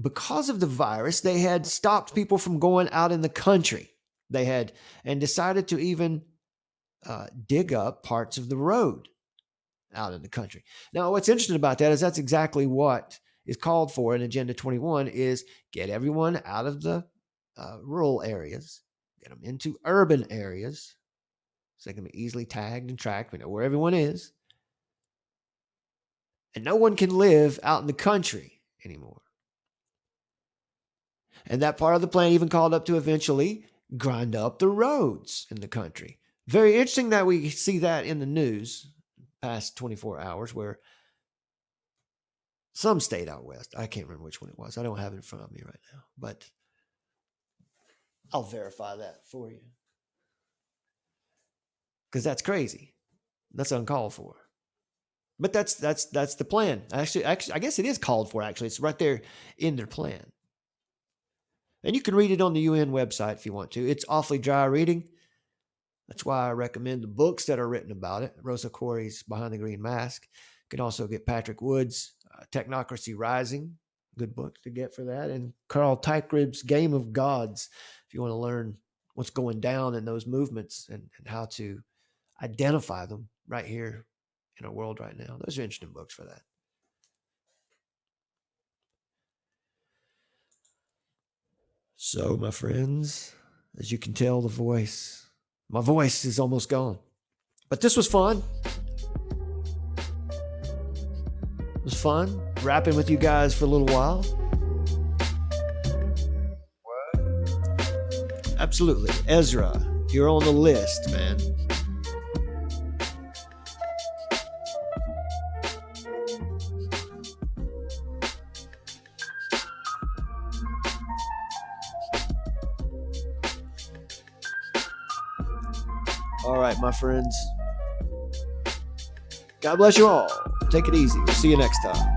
because of the virus, they had stopped people from going out in the country. They had, and decided to even dig up parts of the road out in the country. Now, what's interesting about that is that's exactly what is called for in Agenda 21, is get everyone out of the rural areas, get them into urban areas, so they can be easily tagged and tracked. We know where everyone is. And no one can live out in the country anymore. And that part of the plan even called up to eventually grind up the roads in the country. Very interesting that we see that in the news past 24 hours, where some state out west, I can't remember which one it was. I don't have it in front of me right now, but I'll verify that for you. Because that's crazy. That's uncalled for. But that's the plan. Actually, I guess it is called for, actually. It's right there in their plan. And you can read it on the UN website if you want to. It's awfully dry reading. That's why I recommend the books that are written about it. Rosa Corey's Behind the Green Mask. You can also get Patrick Wood's Technocracy Rising. Good book to get for that. And Carl Teichgrib's Game of Gods, if you want to learn what's going down in those movements and how to identify them right here in our world right now. Those are interesting books for that. So, my friends, as you can tell, my voice is almost gone. But this was fun. It was fun rapping with you guys for a little while. What? Absolutely. Ezra, you're on the list, man. All right, my friends. God bless you all. Take it easy. We'll see you next time.